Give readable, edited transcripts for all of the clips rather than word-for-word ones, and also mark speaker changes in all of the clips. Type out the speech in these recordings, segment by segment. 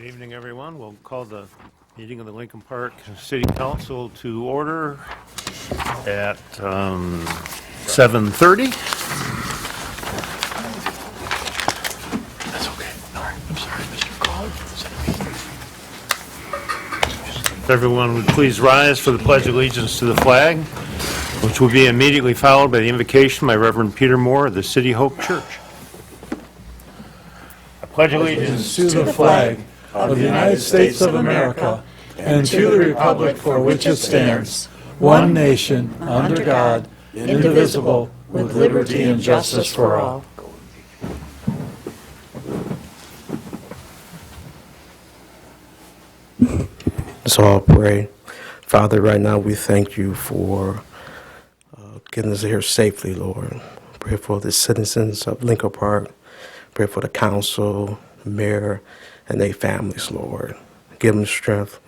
Speaker 1: Good evening, everyone. We'll call the meeting of the Lincoln Park City Council to order at 7:30.
Speaker 2: That's okay. All right. I'm sorry, Mr. Call.
Speaker 1: If everyone would please rise for the Pledge of Allegiance to the flag, which will be immediately followed by the invocation by Reverend Peter Moore of the City Hope Church. I pledge allegiance
Speaker 3: to the flag of the United States of America and to the republic for which it stands, one nation, under God, indivisible, with liberty and justice for all.
Speaker 4: So I'll pray. Father, right now we thank you for getting us here safely, Lord. Pray for the citizens of Lincoln Park. Pray for the council, mayor, and their families, Lord. Give them strength.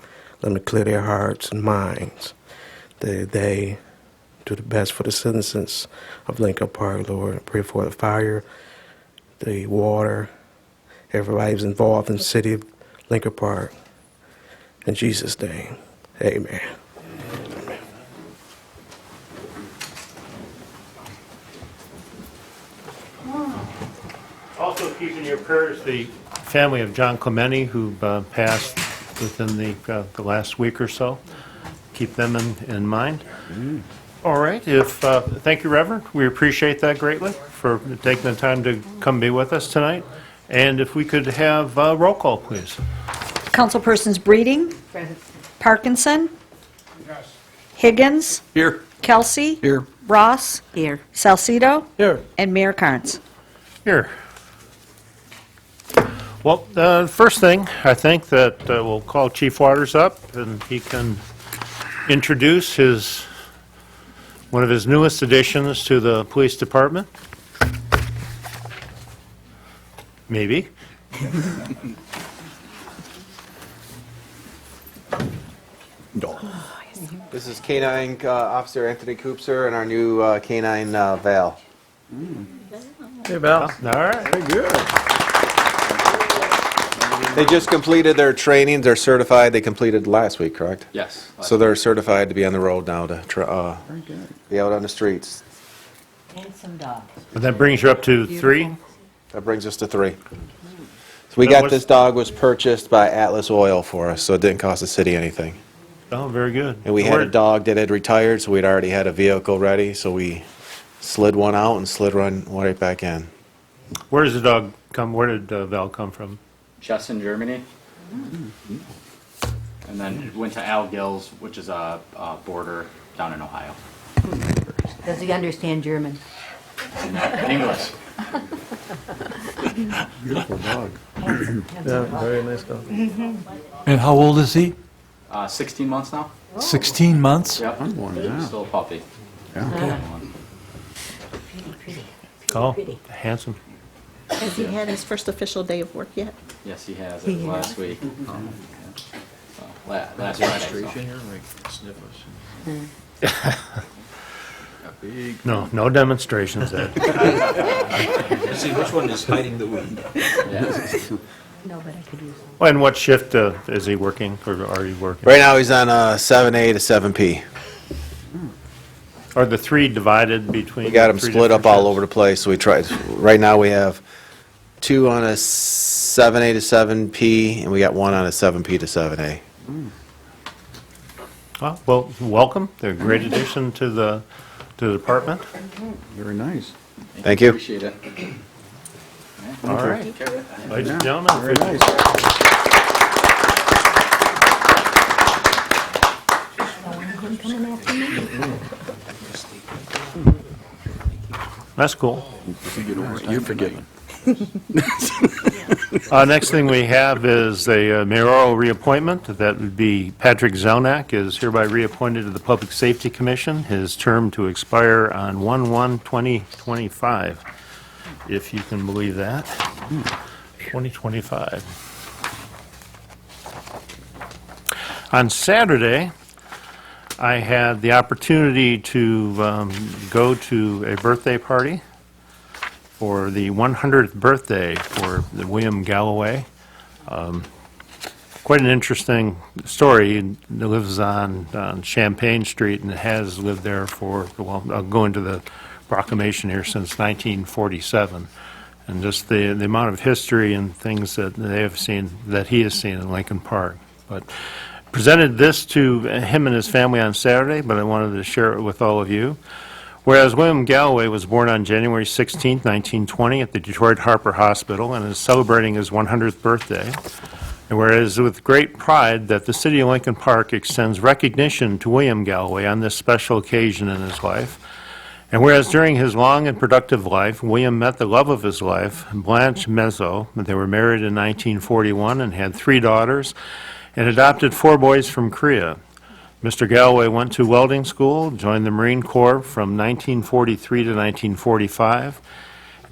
Speaker 4: Let them clear their hearts and minds. They do the best for the citizens of Lincoln Park, Lord. Pray for the fire, the water, everybody's involved in the city of Lincoln Park. In Jesus' name, amen.
Speaker 1: Also keep in your prayers the family of John Clementi, who passed within the last week or so. Keep them in mind. All right. Thank you, Reverend. We appreciate that greatly for taking the time to come be with us tonight. And if we could have roll call, please.
Speaker 5: Councilpersons Breeding.
Speaker 6: Present.
Speaker 5: Parkinson. Higgins.
Speaker 2: Here.
Speaker 5: Kelsey.
Speaker 2: Here.
Speaker 5: Ross.
Speaker 6: Here.
Speaker 5: Salcido.
Speaker 3: Here.
Speaker 5: And Mayor Carnes.
Speaker 1: Here. Well, the first thing, I think that we'll call Chief Waters up, and he can introduce one of his newest additions to the police department. Maybe.
Speaker 7: This is K-9 Officer Anthony Koopser and our new K-9 Val.
Speaker 3: Hey, Val.
Speaker 1: All right.
Speaker 3: Very good.
Speaker 7: They just completed their trainings. They're certified. They completed last week, correct?
Speaker 2: Yes.
Speaker 7: So they're certified to be on the road now to
Speaker 2: Very good.
Speaker 7: be out on the streets.
Speaker 6: And some dogs.
Speaker 1: And that brings you up to 3?
Speaker 7: That brings us to 3. So we
Speaker 1: Now
Speaker 7: got
Speaker 1: what's-
Speaker 7: this dog was purchased by Atlas Oil for us, so it didn't cost the city anything.
Speaker 1: Oh, very good.
Speaker 7: And we had a dog that had retired, so we'd already had a vehicle ready, so we slid one out and slid one right back in.
Speaker 1: Where does the dog come? Where did Val come from?
Speaker 8: Just in Germany. And then went to Al Gills, which is a border down in Ohio.
Speaker 6: Does he understand German?
Speaker 8: English.
Speaker 3: Beautiful dog.
Speaker 4: Yeah, very nice dog.
Speaker 3: And how old is he?
Speaker 8: 16 months now.
Speaker 3: 16 months?
Speaker 8: Yep.
Speaker 2: one, yeah.
Speaker 8: Still a puppy.
Speaker 3: Okay.
Speaker 6: Pretty.
Speaker 1: Oh,
Speaker 6: Pretty.
Speaker 1: handsome.
Speaker 9: Has he had his first official day of work yet?
Speaker 8: Yes, he has.
Speaker 6: He
Speaker 8: It was
Speaker 6: has.
Speaker 8: last week. So, last Friday. So.
Speaker 2: here, like, sniff us. Got big.
Speaker 1: No demonstrations, Ed.
Speaker 2: See which one is hiding the weed.
Speaker 8: Yeah.
Speaker 6: No, but I could use them.
Speaker 1: And what shift is he working, or are you working?
Speaker 7: Right now, he's on 7A to 7P.
Speaker 1: Are the 3 divided between?
Speaker 7: We got them
Speaker 1: 3
Speaker 7: split up
Speaker 1: different
Speaker 7: all over the place, so we tried, right now we have 2 on a 7A to 7P, and we got 1 on a 7P to 7A.
Speaker 1: Well, welcome. They're a great addition to the department.
Speaker 2: Very nice.
Speaker 7: Thank you.
Speaker 8: Appreciate it.
Speaker 1: All right. Ladies and gentlemen.
Speaker 2: Very nice.
Speaker 6: Coming after me?
Speaker 1: That's cool.
Speaker 2: If you get over it, you're forgiven.
Speaker 1: Next thing we have is a mayoral reappointment. That would be Patrick Zelnak is hereby reappointed to the Public Safety Commission. His term to expire on 1/1/2025, if you can believe that. 2025. On Saturday, I had the opportunity to go to a birthday party for the 100th birthday for the William Galloway. quite an interesting story. He lives on Champaign Street and has lived there for, well, I'll go into the proclamation here, since 1947. And just the amount of history and things that they have seen, that he has seen in Lincoln Park. But presented this to him and his family on Saturday, but I wanted to share it with all of you. Whereas William Galloway was born on January 16, 1920 at the Detroit Harper Hospital and is celebrating his 100th birthday. And whereas with great pride that the City of Lincoln Park extends recognition to William Galloway on this special occasion in his life. And whereas during his long and productive life, William met the love of his life, Blanche Mezzo. They were married in 1941 and had 3 daughters and adopted 4 boys from Korea. Mr. Galloway went to welding school, joined the Marine Corps from 1943 to 1945.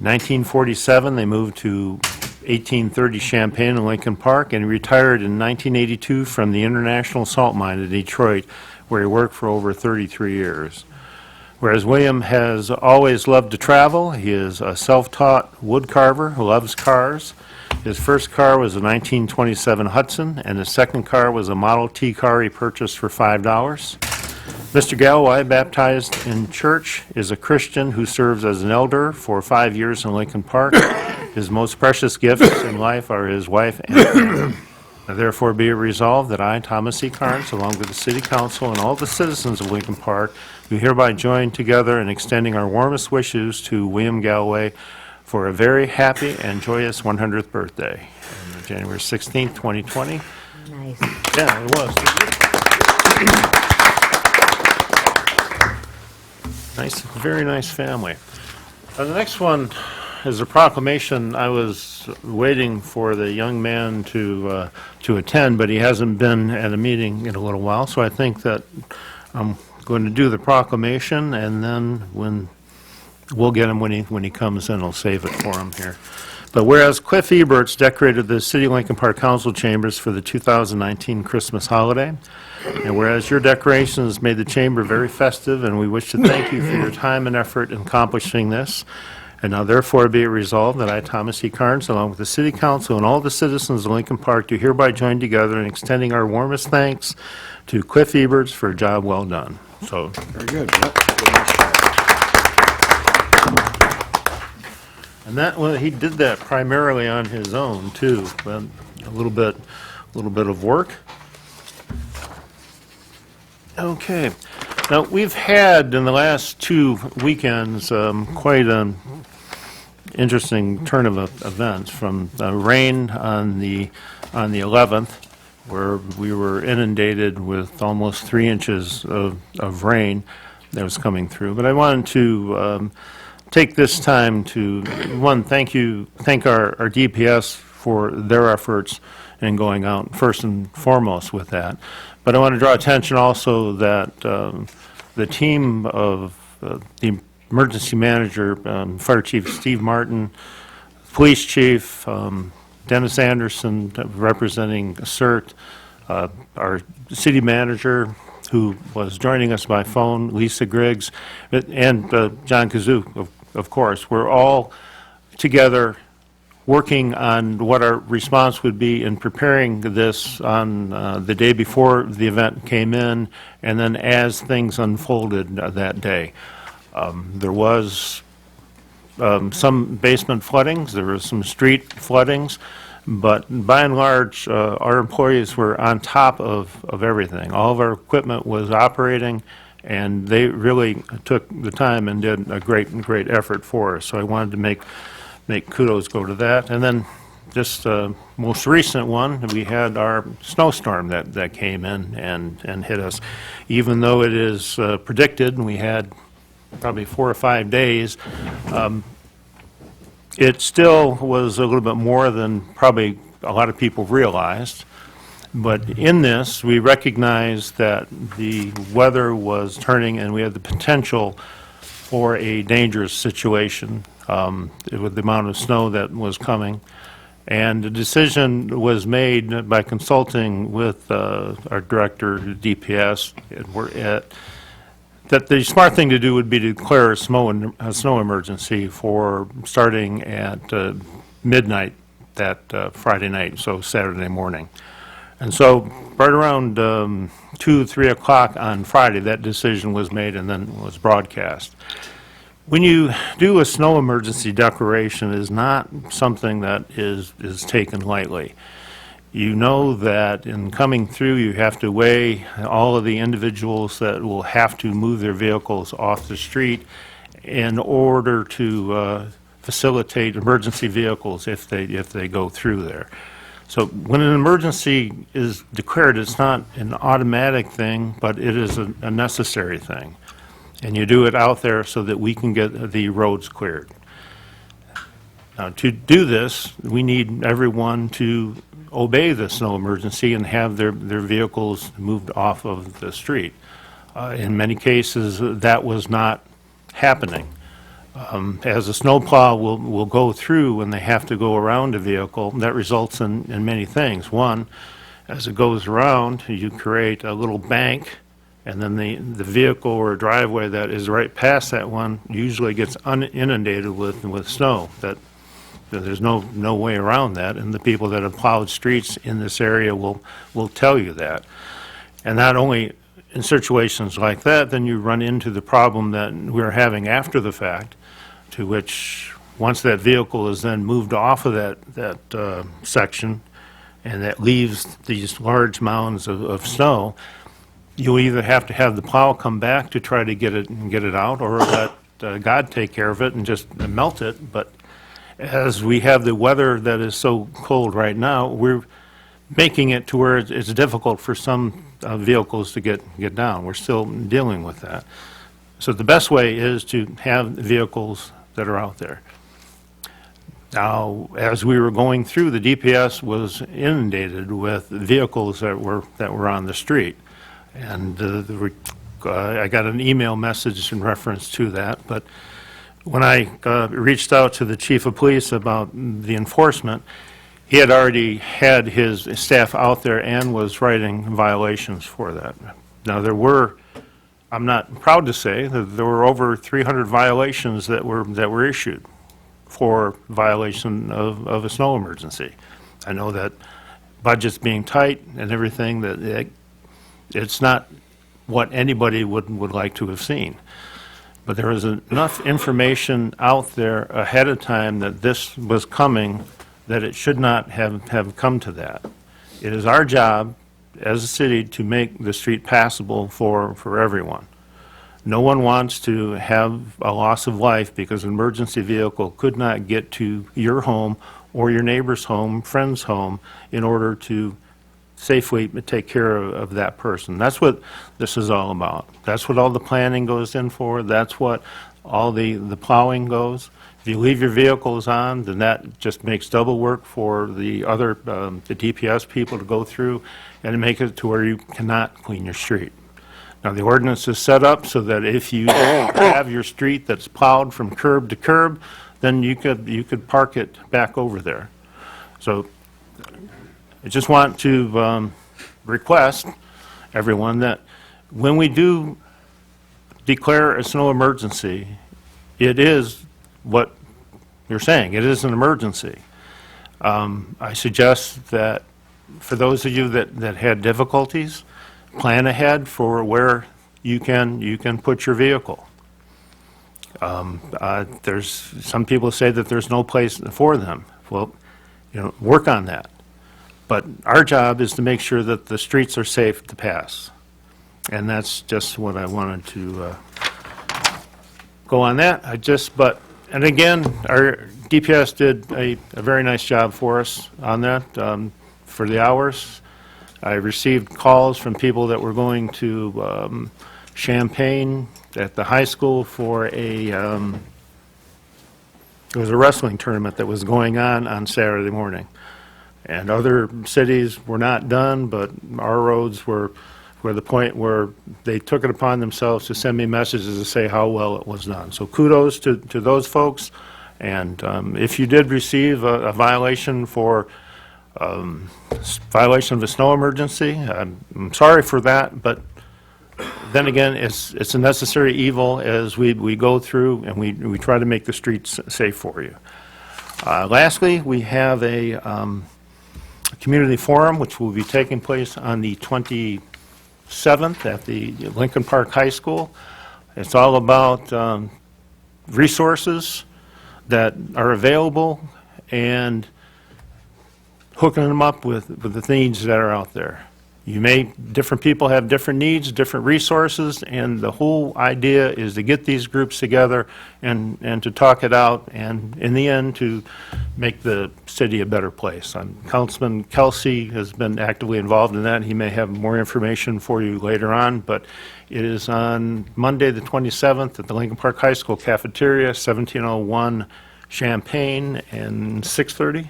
Speaker 1: In 1947, they moved to 1830 Champaign in Lincoln Park, and he retired in 1982 from the International Salt Mine in Detroit, where he worked for over 33 years. Whereas William has always loved to travel, he is a self-taught wood carver who loves cars. His first car was a 1927 Hudson, and his second car was a Model T car he purchased for $5. Mr. Galloway, baptized in church, is a Christian who serves as an elder for 5 years in Lincoln Park. His most precious gifts in life are his wife and family. Now, therefore, be it resolved that I, Thomas E. Carnes, along with the City Council and all the citizens of Lincoln Park, do hereby join together in extending our warmest wishes to William Galloway for a very happy and joyous 100th birthday, on January 16th, 2020.
Speaker 6: Nice.
Speaker 1: Yeah, it was. Nice, very nice family. The next one is a proclamation. I was waiting for the young man to attend, but he hasn't been at a meeting in a little while, so I think that I'm going to do the proclamation, and then we'll get him when he comes in. I'll save it for him here. But whereas Cliff Eberts decorated the City of Lincoln Park Council chambers for the 2019 Christmas holiday, and whereas your decorations made the chamber very festive, and we wish to thank you for your time and effort in accomplishing this. And now therefore be it resolved that I, Thomas E. Carnes, along with the City Council and all the citizens of Lincoln Park, do hereby join together in extending our warmest thanks to Cliff Eberts for a job well done. So,
Speaker 2: Very good.
Speaker 1: and that, well, he did that primarily on his own too, but a little bit of work. Okay. Now, we've had in the last 2 weekends quite an interesting turn of events, from rain on the 11th, where we were inundated with almost 3 inches of rain that was coming through. But I wanted to take this time to, one, thank our DPS for their efforts in going out first and foremost with that. But I want to draw attention also that the team of the emergency manager, Fire Chief Steve Martin, Police Chief Dennis Anderson representing CERT, our city manager who was joining us by phone, Lisa Griggs, and John Kazoo, of course. We're all together working on what our response would be in preparing this on the day before the event came in, and then as things unfolded that day. There was some basement floodings, there was some street floodings, but by and large, our employees were on top of everything. All of our equipment was operating, and they really took the time and did a great effort for us. So I wanted to make kudos go to that. And then just most recent one, we had our snowstorm that came in and hit us. Even though it is predicted, and we had probably 4 or 5 days, it still was a little bit more than probably a lot of people realized. But in this, we recognized that the weather was turning and we had the potential for a dangerous situation with the amount of snow that was coming. And the decision was made by consulting with our director, DPS, that the smart thing to do would be to declare a snow emergency for starting at midnight that Friday night, so Saturday morning. And so right around 2, 3 o'clock on Friday, that decision was made and then was broadcast. When you do a snow emergency declaration, it is not something that is taken lightly. You know that in coming through, you have to weigh all of the individuals that will have to move their vehicles off the street in order to facilitate emergency vehicles if they go through there. So when an emergency is declared, it's not an automatic thing, but it is a necessary thing. And you do it out there so that we can get the roads cleared. Now, to do this, we need everyone to obey the snow emergency and have their vehicles moved off of the street. In many cases, that was not happening. As a snowplow will go through when they have to go around a vehicle, that results in many things. One, as it goes around, you create a little bank, and then the vehicle or driveway that is right past that one usually gets inundated with snow. There's no way around that, and the people that have plowed streets in this area will tell you that. And not only in situations like that, then you run into the problem that we're having after the fact, to which once that vehicle is then moved off of that section and that leaves these large mounds of snow, you either have to have the plow come back to try to get it out, or let God take care of it and just melt it. But as we have the weather that is so cold right now, we're making it to where it's difficult for some vehicles to get down. We're still dealing with that. So the best way is to have vehicles that are out there. Now, as we were going through, the DPS was inundated with vehicles that were on the street. And I got an email message in reference to that, but when I reached out to the chief of police about the enforcement, he had already had his staff out there and was writing violations for that. Now, I'm not proud to say that there were over 300 violations that were issued for violation of a snow emergency. I know that budget's being tight and everything, that it's not what anybody would like to have seen. But there was enough information out there ahead of time that this was coming, that it should not have come to that. It is our job as a city to make the street passable for everyone. No one wants to have a loss of life because an emergency vehicle could not get to your home or your neighbor's home, friend's home, in order to safely take care of that person. That's what this is all about. That's what all the planning goes in for. That's what all the plowing goes. If you leave your vehicles on, then that just makes double work for the other, the DPS people to go through and make it to where you cannot clean your street. Now, the ordinance is set up so that if you have your street that's plowed from curb to curb, then you could park it back over there. So I just want to request everyone that when we do declare a snow emergency, it is what you're saying. It is an emergency. I suggest that for those of you that had difficulties, plan ahead for where you can put your vehicle. There's some people say that there's no place for them. Well, work on that. But our job is to make sure that the streets are safe to pass. And that's just what I wanted to go on that. And again, our DPS did a very nice job for us on that for the hours. I received calls from people that were going to Champaign at the high school for there was a wrestling tournament that was going on Saturday morning. And other cities were not done, but our roads were the point where they took it upon themselves to send me messages to say how well it was done. So kudos to those folks. And if you did receive a violation for violation of a snow emergency, I'm sorry for that, but then again, it's a necessary evil as we go through and we try to make the streets safe for you. Lastly, we have a community forum, which will be taking place on the 27th at the Lincoln Park High School. It's all about resources that are available and hooking them up with the needs that are out there. Different people have different needs, different resources, and the whole idea is to get these groups together and to talk it out, and in the end, to make the city a better place. Councilman Kelsey has been actively involved in that. He may have more information for you later on, but it is on Monday, the 27th, at the Lincoln Park High School cafeteria, 1701 Champaign, and 6:30?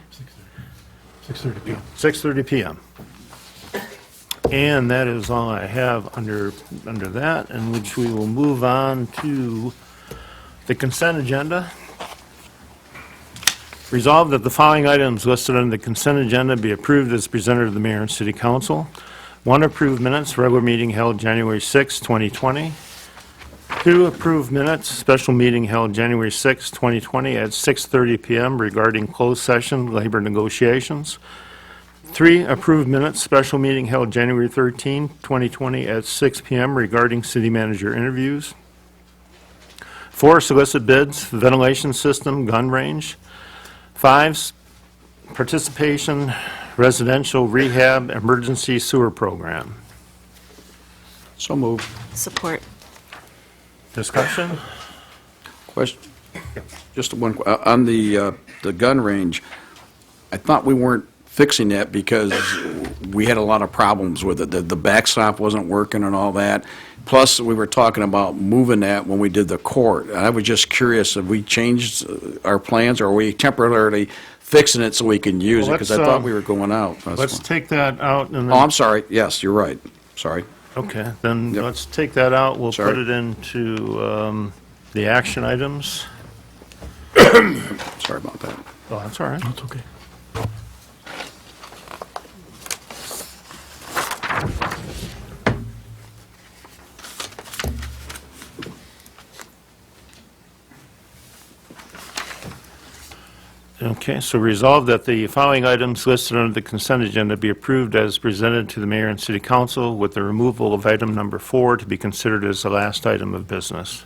Speaker 2: 6:30 p.m.
Speaker 1: 6:30 p.m. And that is all I have under that, in which we will move on to the consent agenda. Resolved that the following items listed on the consent agenda be approved as presented to the mayor and city council. 1, approved minutes, regular meeting held January 6, 2020. 2, approved minutes, special meeting held January 6, 2020 at 6:30 p.m. regarding closed session labor negotiations. 3, approved minutes, special meeting held January 13, 2020 at 6 p.m. regarding city manager interviews. 4, solicit bids, ventilation system, gun range. 5, participation, residential rehab, emergency sewer program.
Speaker 3: So moved.
Speaker 9: Support.
Speaker 1: Discussion?
Speaker 10: Question, just one, on the gun range, I thought we weren't fixing that because we had a lot of problems with it. The backstop wasn't working and all that. Plus, we were talking about moving that when we did the court. I was just curious, have we changed our plans, or are we temporarily fixing it so we can use it?
Speaker 1: Well,
Speaker 10: Because I
Speaker 1: let's,
Speaker 10: thought we were going out. That's
Speaker 1: Let's
Speaker 10: why.
Speaker 1: take that out and
Speaker 10: Oh,
Speaker 1: then,
Speaker 10: I'm sorry, yes, you're right, sorry.
Speaker 1: okay, then
Speaker 10: Yep.
Speaker 1: let's take that out. We'll
Speaker 10: Sorry.
Speaker 1: put it into the action items.
Speaker 10: Sorry about that.
Speaker 1: Oh, that's all right.
Speaker 2: That's okay.
Speaker 1: Okay, so resolved that the following items listed under the consent agenda be approved as presented to the mayor and city council, with the removal of item number 4 to be considered as the last item of business.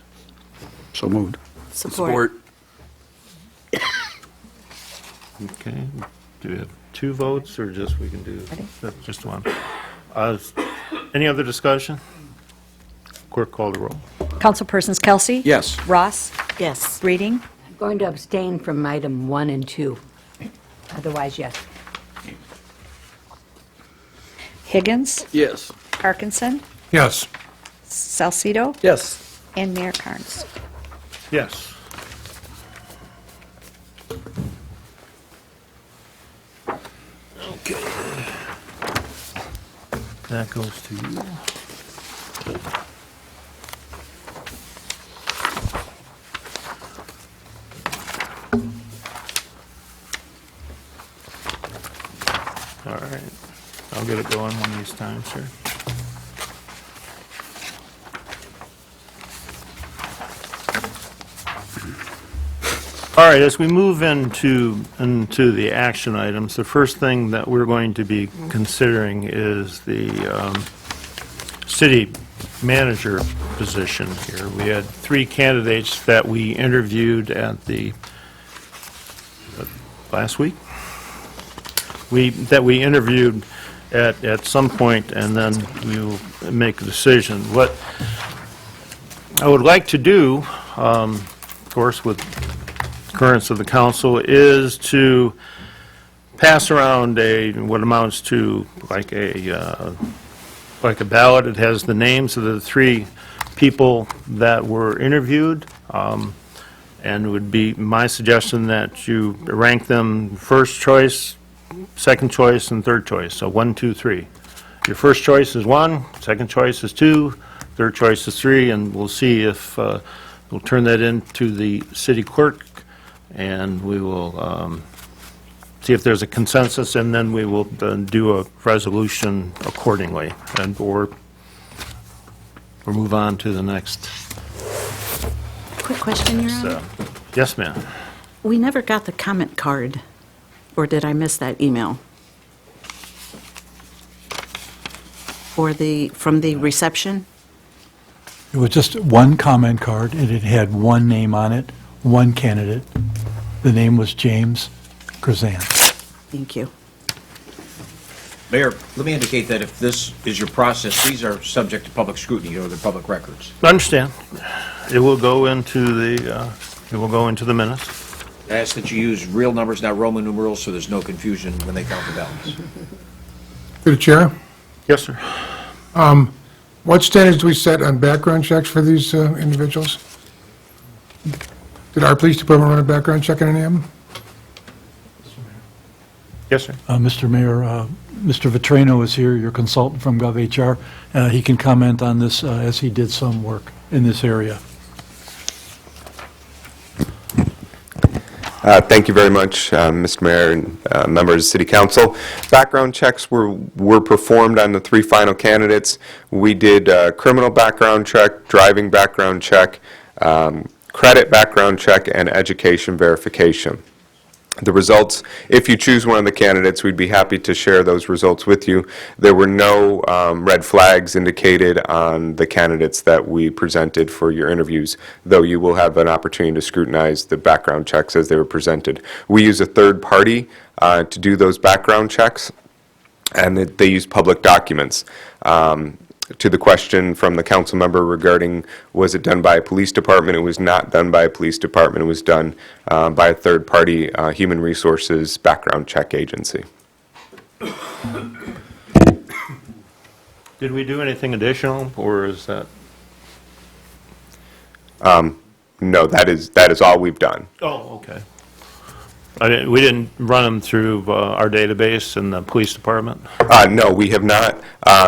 Speaker 10: So moved.
Speaker 9: Support.
Speaker 1: Okay, do we have 2 votes, or just, we can do just one? Any other discussion? Clerk, call the roll.
Speaker 5: Councilpersons Kelsey?
Speaker 10: Yes.
Speaker 5: Ross?
Speaker 9: Yes.
Speaker 5: Reading?
Speaker 6: I'm going to abstain from item 1 and 2. Otherwise, yes.
Speaker 5: Higgins?
Speaker 10: Yes.
Speaker 5: Parkinson?
Speaker 2: Yes.
Speaker 5: Salcido?
Speaker 3: Yes.
Speaker 5: And Mayor Carnes.
Speaker 1: Yes. Okay. That goes to you. All right. I'll get it going one of these times here. All right, as we move into the action items, the first thing that we're going to be considering is the city manager position here. We had 3 candidates that we interviewed at the, last week? That we interviewed at some point, and then we will make a decision. What I would like to do, of course, with concurrence of the council, is to pass around what amounts to like a ballot. It has the names of the 3 people that were interviewed, and it would be my suggestion that you rank them first choice, second choice, and third choice. So 1, 2, 3. Your first choice is 1, second choice is 2, third choice is 3, and we'll see if we'll turn that into the city clerk, and we will see if there's a consensus, and then we will do a resolution accordingly, or move on to the next.
Speaker 9: Quick question, Your Honor.
Speaker 1: Yes, ma'am.
Speaker 9: We never got the comment card, or did I miss that email? from the reception?
Speaker 3: It was just one comment card, and it had one name on it, one candidate. The name was James Krazan.
Speaker 9: Thank you.
Speaker 2: Mayor, let me indicate that if this is your process, these are subject to public scrutiny, or the public records.
Speaker 1: I understand. It will go into the minutes.
Speaker 2: I ask that you use real numbers, not Roman numerals, so there's no confusion when they count the ballots.
Speaker 11: Through the chair,
Speaker 1: Yes, sir.
Speaker 11: what standards do we set on background checks for these individuals? Did our police department run a background check on any of them?
Speaker 1: Yes, sir.
Speaker 3: Mr. Mayor, Mr. Vitrano is here, your consultant from GovHR. He can comment on this as he did some work in this area.
Speaker 12: Thank you very much, Mr. Mayor and members of City Council. Background checks were performed on the 3 final candidates. We did a criminal background check, driving background check, credit background check, and education verification. The results, if you choose one of the candidates, we'd be happy to share those results with you. There were no red flags indicated on the candidates that we presented for your interviews, though you will have an opportunity to scrutinize the background checks as they were presented. We use a third party to do those background checks, and they use public documents. To the question from the council member regarding was it done by a police department, it was not done by a police department. It was done by a third-party human resources background check agency.
Speaker 1: Did we do anything additional, or is that?
Speaker 12: No, that is all we've done.
Speaker 1: Oh, okay. We didn't run them through our database in the police department?
Speaker 12: No, we have not.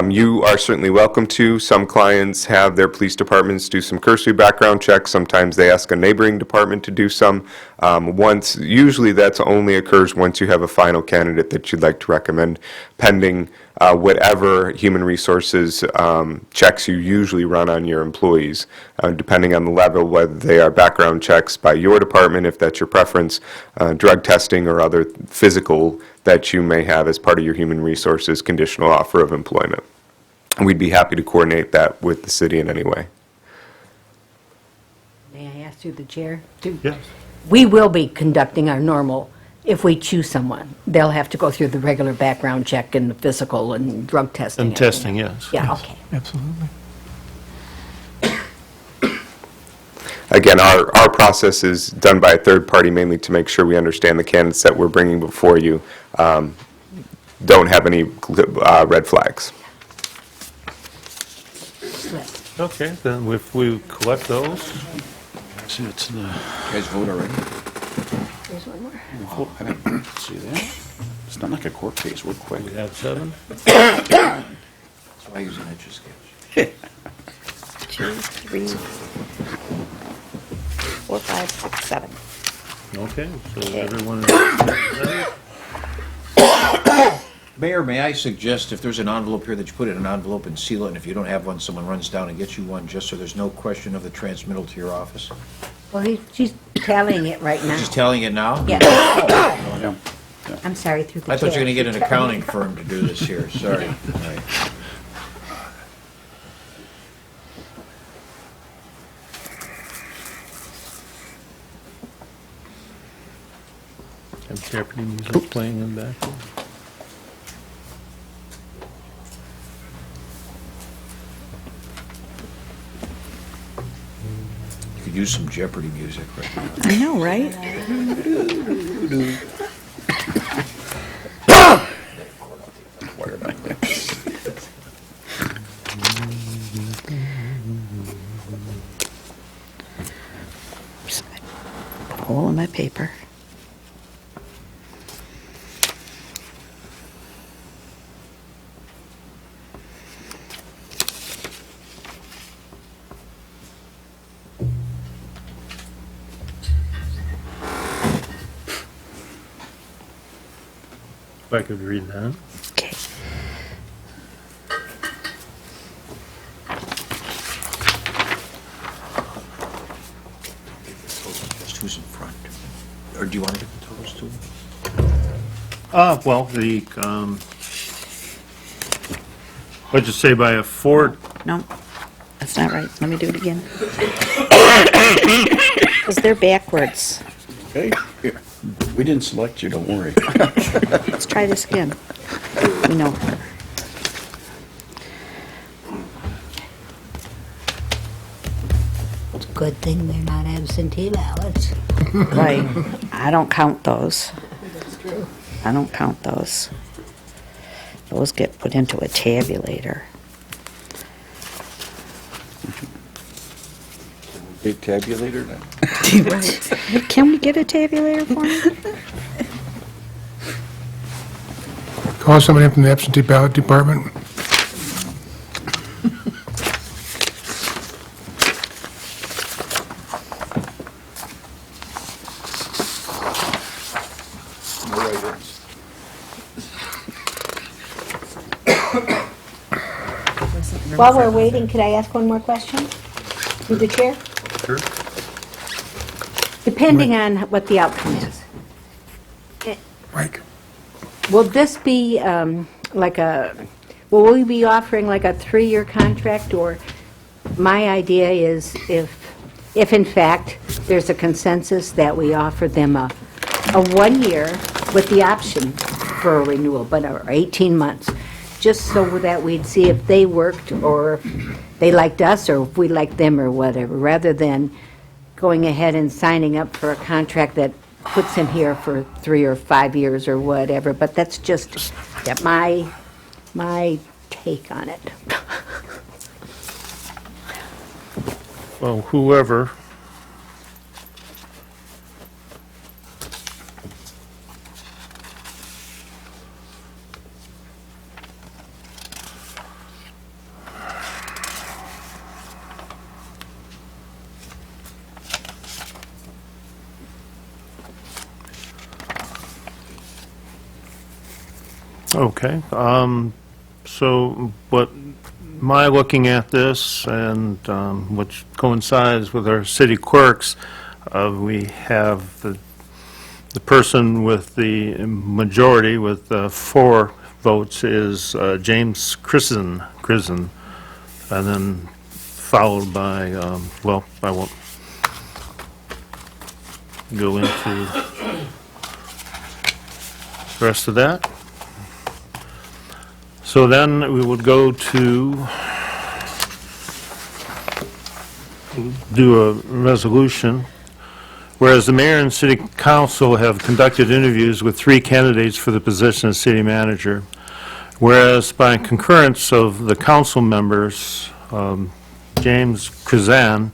Speaker 12: You are certainly welcome to. Some clients have their police departments do some cursory background checks. Sometimes they ask a neighboring department to do some. Usually that's only occurs once you have a final candidate that you'd like to recommend, pending whatever human resources checks you usually run on your employees, depending on the level, whether they are background checks by your department, if that's your preference, drug testing, or other physical that you may have as part of your human resources conditional offer of employment. And we'd be happy to coordinate that with the city in any way.
Speaker 6: May I ask through the chair?
Speaker 1: Yes.
Speaker 6: We will be conducting our normal, if we choose someone, they'll have to go through the regular background check and the physical and drug testing.
Speaker 1: And testing, yes.
Speaker 6: Yeah, okay.
Speaker 3: Absolutely.
Speaker 12: Again, our process is done by a third party mainly to make sure we understand the candidates that we're bringing before you don't have any red flags.
Speaker 1: Okay, then if we collect those.
Speaker 10: See, it's the,
Speaker 2: You guys vote already?
Speaker 6: There's one more.
Speaker 10: oh, I didn't see that. It's not like a court case, we're quick.
Speaker 1: We have 7.
Speaker 2: That's why I use an etch a sketch.
Speaker 5: 2, 3, 4, 5, 6, 7.
Speaker 1: Okay, so
Speaker 5: Okay.
Speaker 1: everyone is
Speaker 2: Mayor, may I suggest if there's an envelope here that you put it in an envelope and seal it, and if you don't have one, someone runs down and gets you one, just so there's no question of the transmittal to your office?
Speaker 6: Well, she's tallying it right now.
Speaker 2: Just telling it now?
Speaker 6: Yeah.
Speaker 10: Yeah.
Speaker 6: I'm sorry, through the chair.
Speaker 2: I thought you were going to get an accounting firm to do this here, sorry. All right.
Speaker 1: have Jeopardy music playing in the background.
Speaker 2: You could use some Jeopardy music right now.
Speaker 5: I know, right? Hole in my paper.
Speaker 1: If I could read that.
Speaker 5: Okay.
Speaker 2: Just who's in front? Or do you want to get the totals too?
Speaker 1: Well, the What'd you say, by a 4?
Speaker 5: No, that's not right. Let me do it again. Because they're backwards.
Speaker 10: Okay, here. We didn't select you, don't worry.
Speaker 5: Let's try this again. We know.
Speaker 6: It's a good thing they're not absentee ballots.
Speaker 5: Right. I don't count those. I don't count those. Those get put into a tabulator.
Speaker 10: A tabulator now?
Speaker 5: Right. Can we get a tabulator for me?
Speaker 11: Call somebody in from the absentee ballot department.
Speaker 6: While we're waiting, could I ask one more question? Through the chair?
Speaker 1: Sure.
Speaker 6: Depending on what the outcome is,
Speaker 11: Mike?
Speaker 6: will this be will we be offering like a 3-year contract? Or my idea is if in fact there's a consensus that we offer them a 1 year with the option for a renewal, but or 18 months, just so that we'd see if they worked or if they liked us or if we liked them or whatever, rather than going ahead and signing up for a contract that puts him here for 3 or 5 years or whatever. But that's just my take on it.
Speaker 1: Well, whoever. Okay, so what my looking at this, and which coincides with our city clerks, we have the person with the majority with 4 votes is James Christen, and then followed by, well, I won't go into the rest of that. So then we would go to do a resolution. Whereas the mayor and city council have conducted interviews with 3 candidates for the position of city manager. Whereas by concurrence of the council members, James Krizan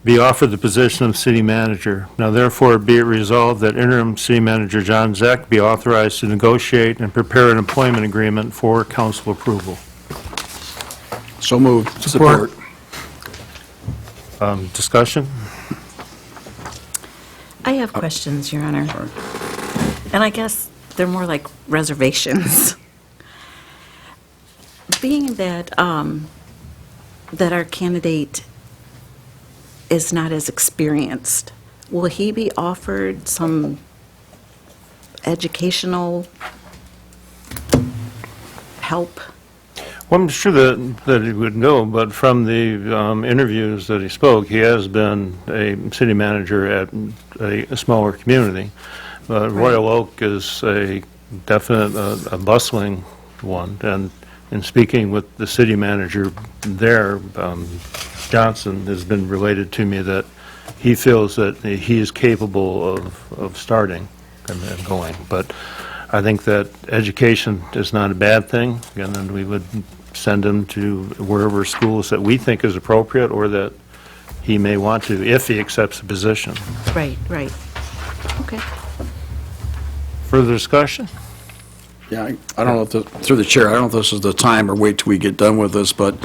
Speaker 1: be offered the position of city manager. Now therefore be it resolved that interim city manager John Zeck be authorized to negotiate and prepare an employment agreement for council approval.
Speaker 10: So moved.
Speaker 11: Support.
Speaker 1: Discussion?
Speaker 9: I have questions, Your Honor. And I guess they're more like reservations. Being that, that our candidate is not as experienced, will he be offered some educational help?
Speaker 1: Well, I'm sure that he would know, but from the interviews that he spoke, he has been a city manager at a smaller community. Royal Oak is a definite, a bustling one, and in speaking with the city manager there, Johnson, has been related to me that he feels that he is capable of starting and going. But I think that education is not a bad thing, and then we would send him to wherever schools that we think is appropriate or that he may want to, if he accepts the position.
Speaker 9: Right, right. Okay.
Speaker 1: Further discussion?
Speaker 10: Yeah, I don't know, through the chair, I don't know if this is the time or wait till we get done with this, but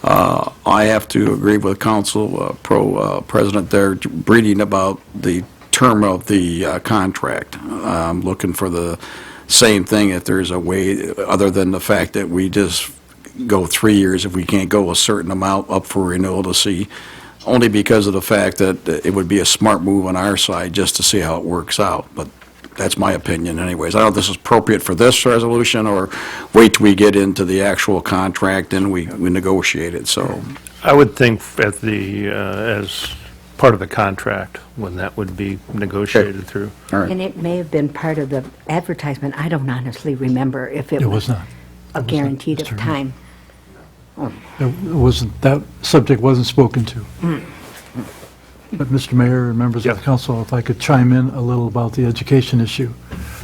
Speaker 10: I have to agree with Council President there, reading about the term of the contract. I'm looking for the same thing, if there's a way, other than the fact that we just go 3 years, if we can't go a certain amount up for renewal to see, only because of the fact that it would be a smart move on our side just to see how it works out. But That's my opinion anyways. I don't know if this is appropriate for this resolution, or wait till we get into the actual contract and we negotiate it, so.
Speaker 1: I would think at the, as part of the contract, when that would be negotiated through.
Speaker 10: All right.
Speaker 6: And it may have been part of the advertisement. I don't honestly remember if it
Speaker 3: It
Speaker 6: was
Speaker 3: was not.
Speaker 6: a guaranteed of
Speaker 3: Mr.
Speaker 6: time.
Speaker 3: It wasn't, that subject wasn't spoken to. But Mr. Mayor and members of the
Speaker 1: Yes.
Speaker 3: council, if I could chime in a little about the education issue.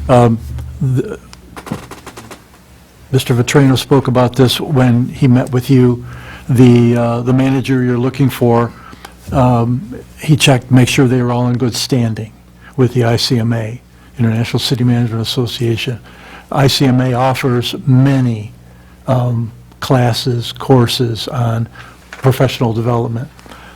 Speaker 3: Mr. Vitrano spoke about this when he met with you. The manager you're looking for, he checked, make sure they were all in good standing with the ICMA, International City Management Association. ICMA offers many classes, courses on professional development.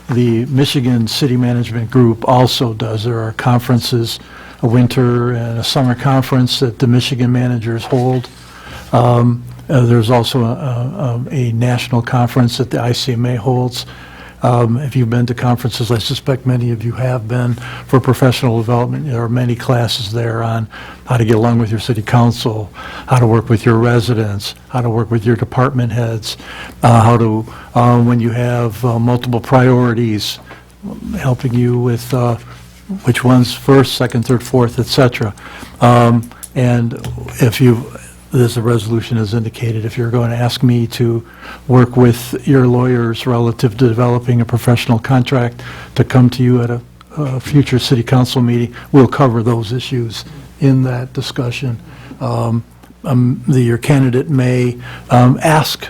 Speaker 3: The Michigan City Management Group also does. There are conferences, a winter and a summer conference that the Michigan managers hold. There's also a national conference that the ICMA holds. If you've been to conferences, I suspect many of you have been, for professional development. There are many classes there on how to get along with your city council, how to work with your residents, how to work with your department heads, how to, when you have multiple priorities, helping you with which one's first, second, third, fourth, et cetera. And if you, as the resolution has indicated, if you're going to ask me to work with your lawyers relative to developing a professional contract to come to you at a future city council meeting, we'll cover those issues in that discussion. Your candidate may ask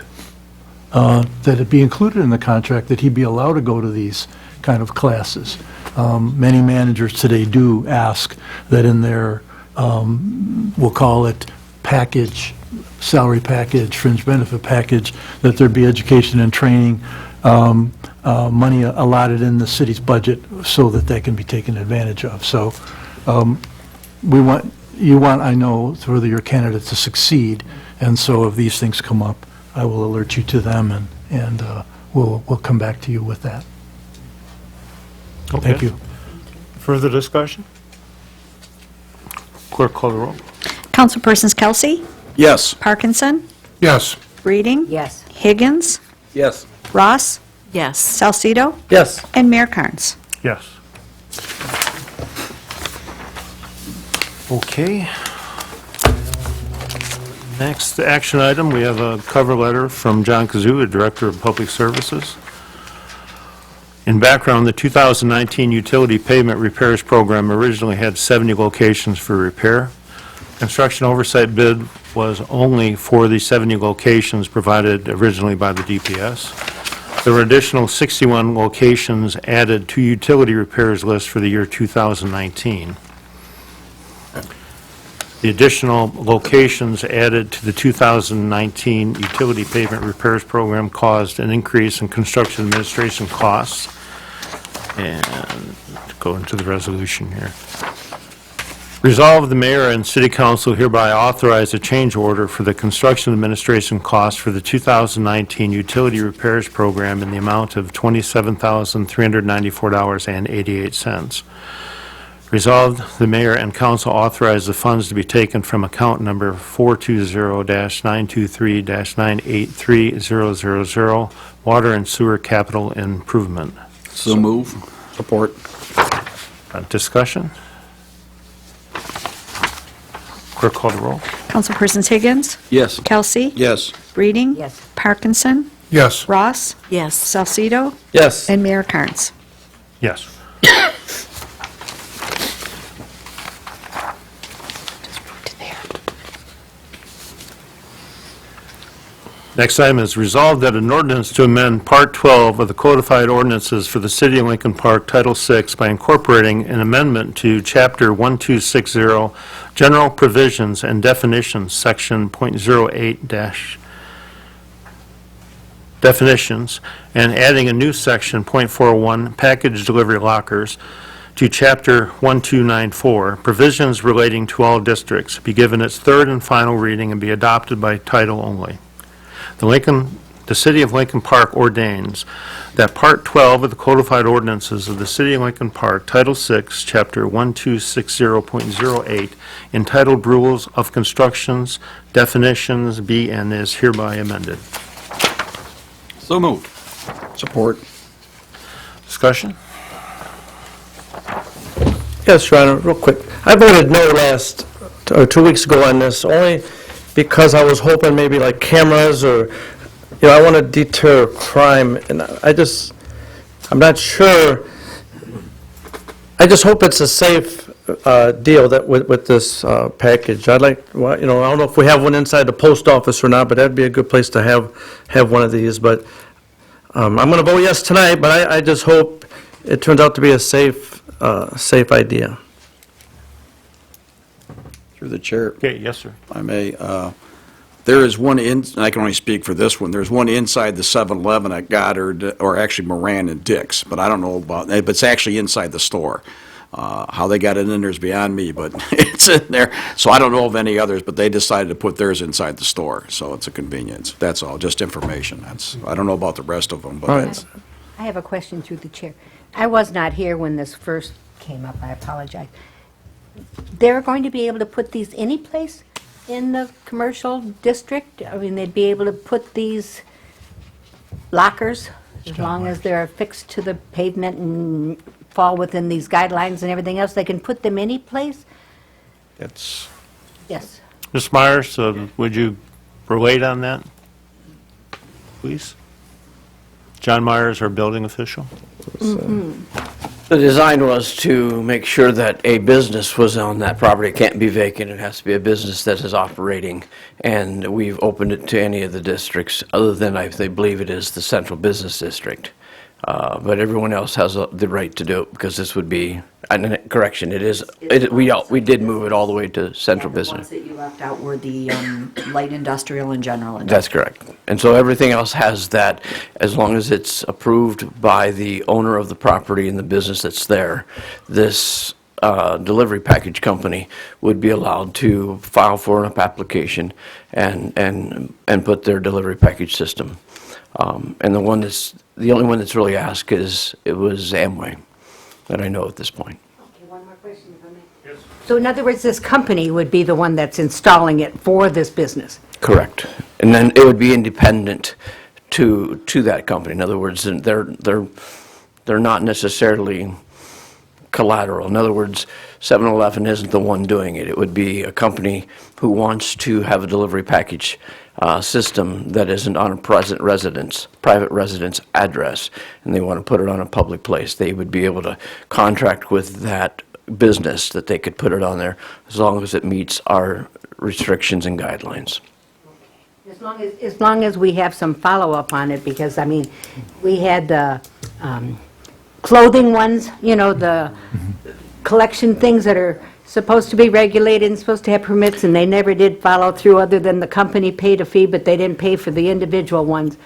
Speaker 3: that it be included in the contract, that he be allowed to go to these kind of classes. Many managers today do ask that in their, we'll call it package, salary package, fringe benefit package, that there be education and training, money allotted in the city's budget so that they can be taken advantage of. So you want, I know, for your candidate to succeed, and so if these things come up, I will alert you to them, and we'll come back to you with that. Thank
Speaker 1: Okay.
Speaker 3: you.
Speaker 1: Further discussion? Clerk, call the roll.
Speaker 9: Councilpersons Kelsey,
Speaker 10: Yes.
Speaker 9: Parkinson,
Speaker 11: Yes.
Speaker 9: Reading,
Speaker 6: Yes.
Speaker 9: Higgins,
Speaker 7: Yes.
Speaker 9: Ross,
Speaker 5: Yes.
Speaker 9: Salcido,
Speaker 7: Yes.
Speaker 9: and Mayor Carnes.
Speaker 1: Yes. Okay. Next action item, we have a cover letter from John Kazoo, Director of Public Services. In background, the 2019 Utility Pavement Repairs Program originally had 70 locations for repair. Construction oversight bid was only for the 70 locations provided originally by the DPS. There were additional 61 locations added to utility repairs list for the year 2019. The additional locations added to the 2019 Utility Pavement Repairs Program caused an increase in construction administration costs. And to go into the resolution here. Resolved, the mayor and city council hereby authorize a change order for the construction administration costs for the 2019 Utility Repairs Program in the amount of $27,394.88. Resolved, the mayor and council authorize the funds to be taken from account number 420-923-983-000, Water and Sewer Capital Improvement.
Speaker 10: So move. Support.
Speaker 1: Discussion? Clerk, call the roll.
Speaker 9: Councilpersons Higgins,
Speaker 10: Yes.
Speaker 9: Kelsey,
Speaker 10: Yes.
Speaker 9: Reading,
Speaker 6: Yes.
Speaker 9: Parkinson,
Speaker 11: Yes.
Speaker 9: Ross,
Speaker 5: Yes.
Speaker 9: Salcido,
Speaker 7: Yes.
Speaker 9: and Mayor Carnes.
Speaker 1: Yes. Next item is resolved that an ordinance to amend Part 12 of the codified ordinances for the City of Lincoln Park, Title VI, by incorporating an amendment to Chapter 1260, General Provisions and Definitions, Section .08 Definitions, and adding a new section, .41, Package Delivery Lockers, to Chapter 1294, Provisions Relating to All Districts, be given its third and final reading and be adopted by title only. The the City of Lincoln Park ordains that Part 12 of the codified ordinances of the City of Lincoln Park, Title 6, Chapter 1260.08, entitled Rules of Constructions, Definitions, be and is hereby amended.
Speaker 10: So moved. Support.
Speaker 1: Discussion?
Speaker 4: Yes, Your Honor, real quick. I voted no 2 weeks ago on this, only because I was hoping maybe like cameras or, I want to deter crime, and I'm not sure. I just hope it's a safe deal that with this package. I'd like, I don't know if we have one inside the post office or not, but that'd be a good place to have one of these. But I'm going to vote yes tonight, but I just hope it turns out to be a safe idea.
Speaker 10: Through the chair.
Speaker 1: Okay, yes, sir.
Speaker 10: If I may, there is one and I can only speak for this one, there's one inside the 7-Eleven at Goddard, or actually Moran and Dick's, but I don't know about, but it's actually inside the store. How they got it in there is beyond me, but it's in there. So I don't know of any others, but they decided to put theirs inside the store, so it's a convenience. That's all, just information. I don't know about the rest of them, but
Speaker 4: All right.
Speaker 6: I have a question through the chair. I was not here when this first came up, I apologize. They're going to be able to put these any place in the commercial district? I mean, they'd be able to put these lockers, as long as they're affixed to the pavement and fall within these guidelines and everything else, they can put them any place?
Speaker 10: that's,
Speaker 6: Yes.
Speaker 1: Ms. Myers, would you relate on that, please? John Myers, our building official.
Speaker 13: The design was to make sure that a business was on that property. It can't be vacant. It has to be a business that is operating. And we've opened it to any of the districts, other than I believe it is the Central Business District. But everyone else has the right to do it, because this would be, correction, we did move it all the way to Central
Speaker 5: The
Speaker 13: Business.
Speaker 5: ones that you left out were the light industrial and general industrial.
Speaker 13: That's correct. And so everything else has that, as long as it's approved by the owner of the property and the business that's there, this delivery package company would be allowed to file for an application and put their delivery package system. And the only one that's really asked was Amway, that I know at this point.
Speaker 6: Okay, one more question, if I may. Yes. So in other words, this company would be the one that's installing it for this business?
Speaker 13: Correct. And then it would be independent to that company. In other words, they're not necessarily collateral. In other words, 7-Eleven isn't the one doing it. It would be a company who wants to have a delivery package system that isn't on a private residence address, and they want to put it on a public place. They would be able to contract with that business that they could put it on there, as long as it meets our restrictions and guidelines.
Speaker 6: As long as we have some follow-up on it, because, I mean, we had the clothing ones, the collection things that are supposed to be regulated and supposed to have permits, and they never did follow through, other than the company paid a fee, but they didn't pay for the individual ones.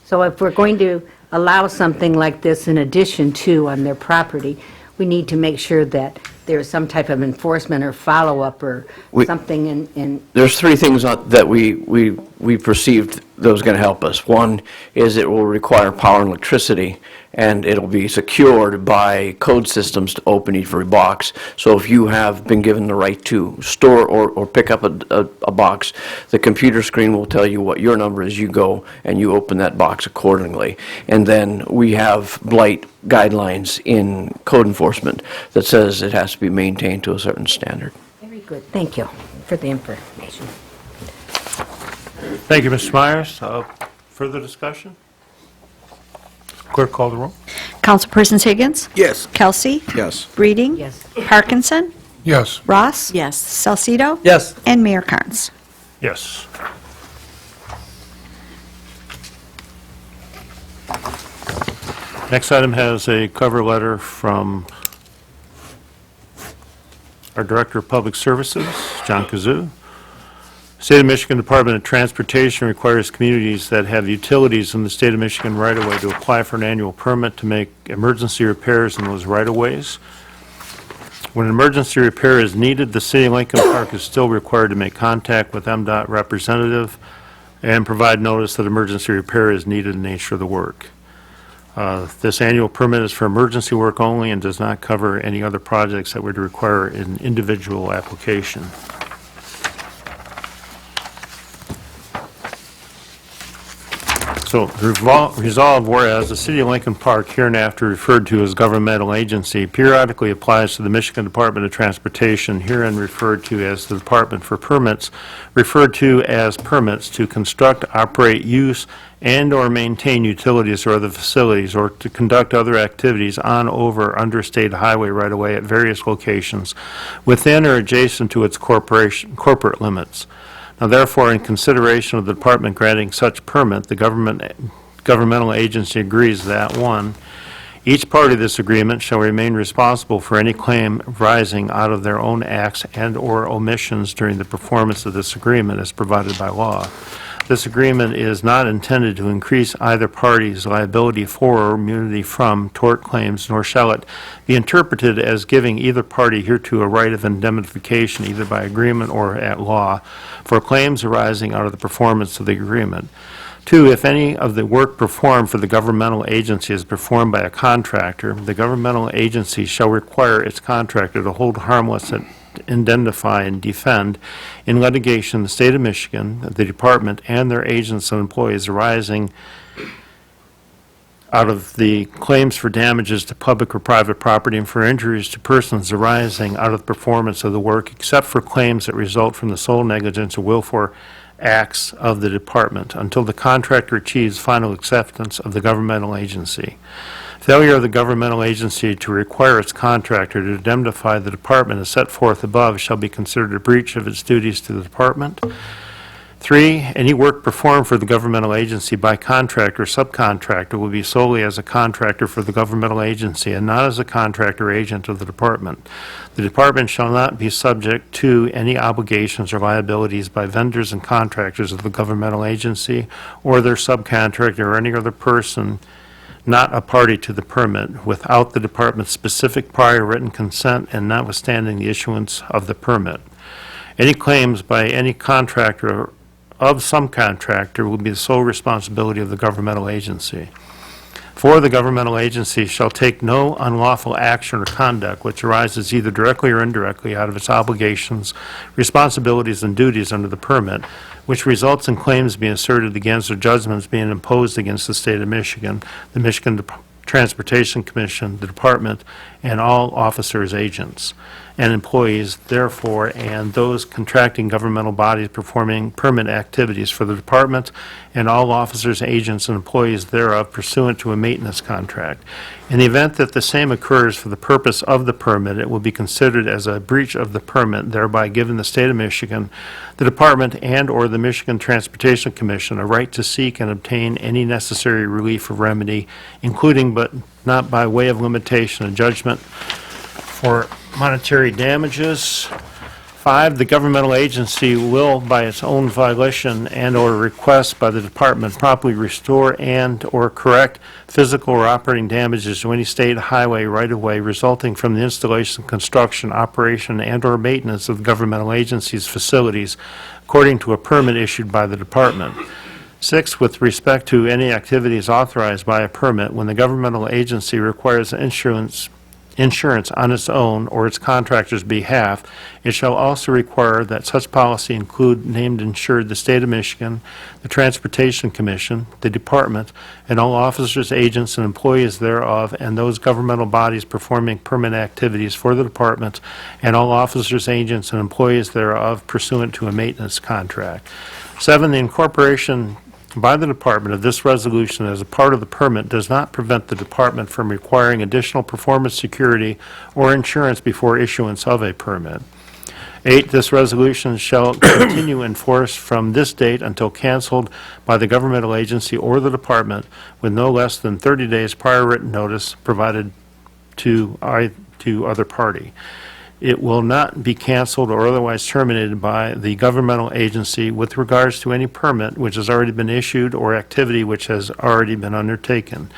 Speaker 6: So if we're going to allow something like this in addition to on their property, we need to make sure that there's some type of enforcement or follow-up or something in.
Speaker 13: There's three things that we perceived that was going to help us. One is it will require power and electricity, and it'll be secured by code systems to open every box. So if you have been given the right to store or pick up a box, the computer screen will tell you what your number is. You go and you open that box accordingly. And then we have blight guidelines in code enforcement that says it has to be maintained to a certain standard.
Speaker 6: Very good. Thank you for the information.
Speaker 1: Thank you, Mr. Myers. Further discussion? Clerk, call the roll.
Speaker 14: Councilpersons Higgins?
Speaker 10: yes.
Speaker 14: Kelsey?
Speaker 10: Yes.
Speaker 14: Breeding?
Speaker 6: Yes.
Speaker 14: Parkinson?
Speaker 11: Yes.
Speaker 14: Ross?
Speaker 9: Yes.
Speaker 14: Salcido?
Speaker 4: Yes.
Speaker 14: And Mayor Carnes.
Speaker 1: Yes. Next item has a cover letter from our Director of Public Services, John Kazoo. State of Michigan Department of Transportation requires communities that have utilities in the state of Michigan right-of-way to apply for an annual permit to make emergency repairs in those right-of-ways. When an emergency repair is needed, the city of Lincoln Park is still required to make contact with MDOT representative and provide notice that emergency repair is needed in the nature of the work. This annual permit is for emergency work only and does not cover any other projects that would require an individual application. So resolved, whereas the City of Lincoln Park, hereinafter referred to as governmental agency, periodically applies to the Michigan Department of Transportation, herein referred to as the Department for Permits, referred to as permits to construct, operate, use, and/or maintain utilities or other facilities, or to conduct other activities on, over, under state highway right-of-way at various locations within or adjacent to its corporate limits. Now therefore, in consideration of the department granting such permit, the governmental agency agrees that, 1, each party to this agreement shall remain responsible for any claim arising out of their own acts and/or omissions during the performance of this agreement as provided by law. This agreement is not intended to increase either party's liability for or immunity from tort claims, nor shall it be interpreted as giving either party hereto a right of indemnification, either by agreement or at law, for claims arising out of the performance of the agreement. 2, if any of the work performed for the governmental agency is performed by a contractor, the governmental agency shall require its contractor to hold harmless and indemnify and defend in litigation the state of Michigan, the department, and their agents and employees arising out of the claims for damages to public or private property and for injuries to persons arising out of the performance of the work, except for claims that result from the sole negligence or willful acts of the department, until the contractor achieves final acceptance of the governmental agency. Failure of the governmental agency to require its contractor to indemnify the department as set forth above shall be considered a breach of its duties to the department. 3, any work performed for the governmental agency by contractor or subcontractor will be solely as a contractor for the governmental agency and not as a contractor or agent of the department. The department shall not be subject to any obligations or liabilities by vendors and contractors of the governmental agency or their subcontractor or any other person not a party to the permit without the department's specific prior written consent and notwithstanding the issuance of the permit. Any claims by any contractor of some contractor will be the sole responsibility of the governmental agency. 4, the governmental agency shall take no unlawful action or conduct which arises either directly or indirectly out of its obligations, responsibilities, and duties under the permit, which results in claims being asserted against or judgments being imposed against the state of Michigan, the Michigan Transportation Commission, the department, and all officers, agents, and employees, therefore, and those contracting governmental bodies performing permit activities for the department, and all officers, agents, and employees thereof pursuant to a maintenance contract. In the event that the same occurs for the purpose of the permit, it will be considered as a breach of the permit, thereby giving the state of Michigan, the department, and/or the Michigan Transportation Commission a right to seek and obtain any necessary relief or remedy, including but not by way of limitation and judgment for monetary damages. 5, the governmental agency will, by its own volition and/or request by the department, promptly restore and/or correct physical or operating damages to any state highway right-of-way resulting from the installation, construction, operation, and/or maintenance of the governmental agency's facilities according to a permit issued by the department. 6, with respect to any activities authorized by a permit, when the governmental agency requires insurance on its own or its contractor's behalf, it shall also require that such policy include named insured the state of Michigan, the Transportation Commission, the department, and all officers, agents, and employees thereof, and those governmental bodies performing permit activities for the department, and all officers, agents, and employees thereof pursuant to a maintenance contract. 7, the incorporation by the department of this resolution as a part of the permit does not prevent the department from requiring additional performance security or insurance before issuance of a permit. 8, this resolution shall continue in force from this date until canceled by the governmental agency or the department with no less than 30 days prior written notice provided to other party. It will not be canceled or otherwise terminated by the governmental agency with regards to any permit which has already been issued or activity which has already been undertaken.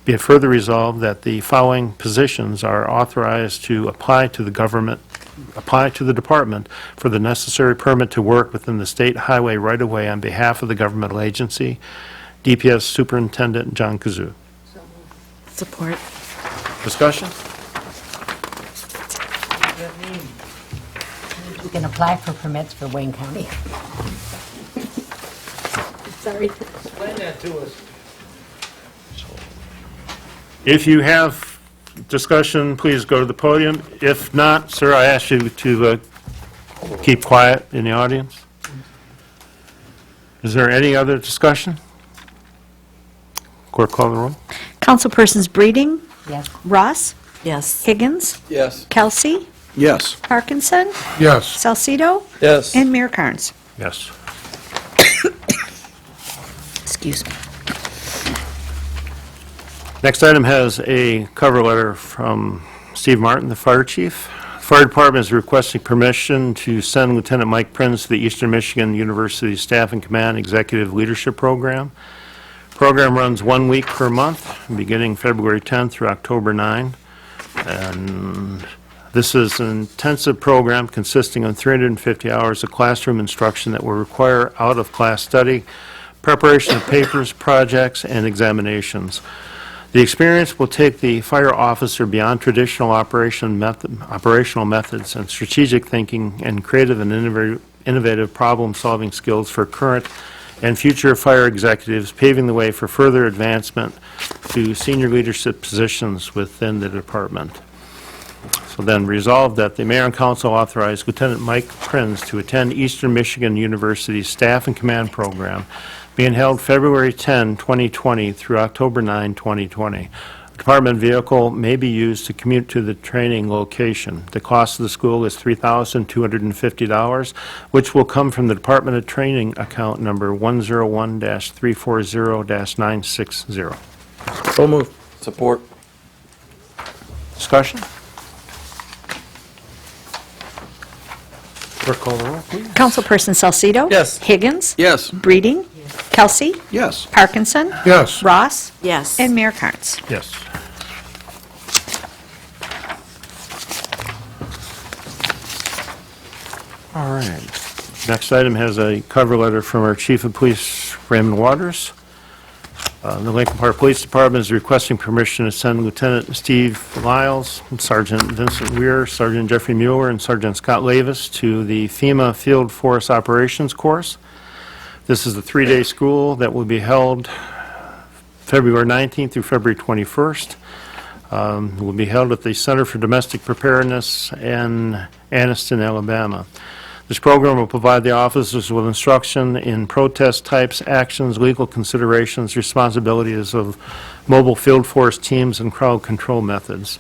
Speaker 1: Be it further resolved that the following positions are authorized to apply to the apply to the department for the necessary permit to work within the state highway right-of-way on behalf of the governmental agency. DPS Superintendent John Kazoo.
Speaker 9: Support.
Speaker 1: Discussion?
Speaker 6: You can apply for permits for Wayne County. Sorry.
Speaker 1: Explain that to us. If you have discussion, please go to the podium. If not, sir, I ask you to keep quiet in the audience. Is there any other discussion? Clerk, call the roll.
Speaker 14: Councilpersons Breeding,
Speaker 6: Yes.
Speaker 14: Ross,
Speaker 9: Yes.
Speaker 14: Higgins,
Speaker 10: Yes.
Speaker 14: Kelsey,
Speaker 10: Yes.
Speaker 14: Parkinson,
Speaker 11: Yes.
Speaker 14: Salcido,
Speaker 3: Yes.
Speaker 14: and Mayor Carnes.
Speaker 1: Yes.
Speaker 14: Excuse me.
Speaker 1: Next item has a cover letter from Steve Martin, the fire chief. Fire Department is requesting permission to send Lieutenant Mike Prinz to the Eastern Michigan University Staff and Command Executive Leadership Program. Program runs 1 week per month, beginning February 10th through October 9. And this is an intensive program consisting of 350 hours of classroom instruction that will require out-of-class study, preparation of papers, projects, and examinations. The experience will take the fire officer beyond traditional operational methods and strategic thinking and creative and innovative problem-solving skills for current and future fire executives, paving the way for further advancement to senior leadership positions within the department. So then resolved that the mayor and council authorize Lieutenant Mike Prinz to attend Eastern Michigan University's Staff and Command Program being held February 10, 2020 through October 9, 2020. A department vehicle may be used to commute to the training location. The cost of the school is $3,250, which will come from the Department of Training account number 101-340-960.
Speaker 3: So moved. Support.
Speaker 1: Discussion? Clerk, call the roll, please.
Speaker 14: Councilperson Salcido.
Speaker 3: Yes.
Speaker 14: Higgins.
Speaker 10: Yes.
Speaker 14: Breeding, Kelsey,
Speaker 10: Yes.
Speaker 14: Parkinson,
Speaker 11: Yes.
Speaker 14: Ross,
Speaker 9: Yes.
Speaker 14: and Mayor Carnes.
Speaker 1: Yes. All right. Next item has a cover letter from our Chief of Police, Raymond Waters. The Lincoln Park Police Department is requesting permission to send Lieutenant Steve Lyles, Sergeant Vincent Weir, Sergeant Jeffrey Mueller, and Sergeant Scott Lavis to the FEMA Field Force Operations course. This is a 3-day school that will be held February 19th through February 21st. It will be held at the Center for Domestic Preparedness in Anniston, Alabama. This program will provide the officers with instruction in protest types, actions, legal considerations, responsibilities of mobile field force teams, and crowd control methods.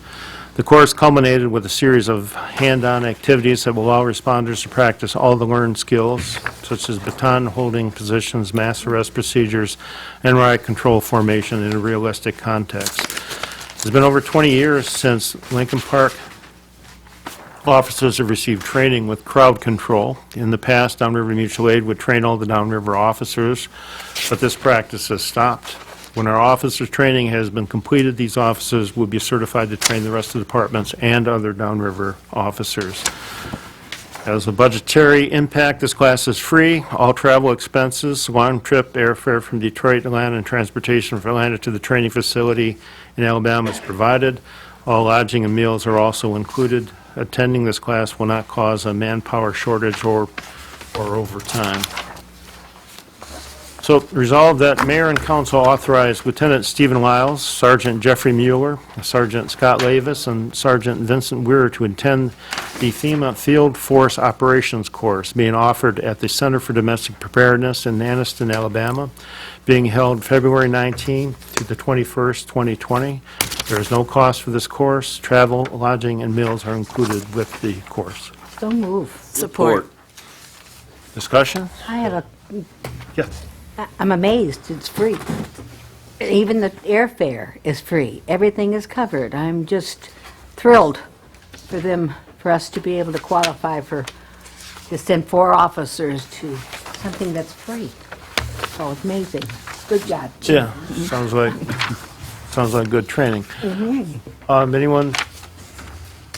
Speaker 1: The course culminated with a series of hand-on activities that will allow responders to practice all the learned skills, such as baton holding positions, mass arrest procedures, and riot control formation in a realistic context. It's been over 20 years since Lincoln Park officers have received training with crowd control. In the past, Downriver Mutual Aid would train all the Downriver officers, but this practice has stopped. When our officers' training has been completed, these officers will be certified to train the rest of the departments and other Downriver officers. As a budgetary impact, this class is free. All travel expenses, long trip airfare from Detroit to Atlanta, and transportation from Atlanta to the training facility in Alabama is provided. All lodging and meals are also included. Attending this class will not cause a manpower shortage or overtime. So resolved that mayor and council authorize Lieutenant Stephen Lyles, Sergeant Jeffrey Mueller, Sergeant Scott Lavis, and Sergeant Vincent Weir to attend the FEMA Field Force Operations course being offered at the Center for Domestic Preparedness in Anniston, Alabama, being held February 19th to the 21st, 2020. There is no cost for this course. Travel, lodging, and meals are included with the course.
Speaker 6: So move.
Speaker 9: Support.
Speaker 1: Discussion?
Speaker 6: I have a,
Speaker 1: Yes.
Speaker 6: I'm amazed, it's free. Even the airfare is free. Everything is covered. I'm just thrilled for us to be able to qualify to send 4 officers to something that's free. So it's amazing. Good job.
Speaker 1: Yeah, sounds like good training. Anyone,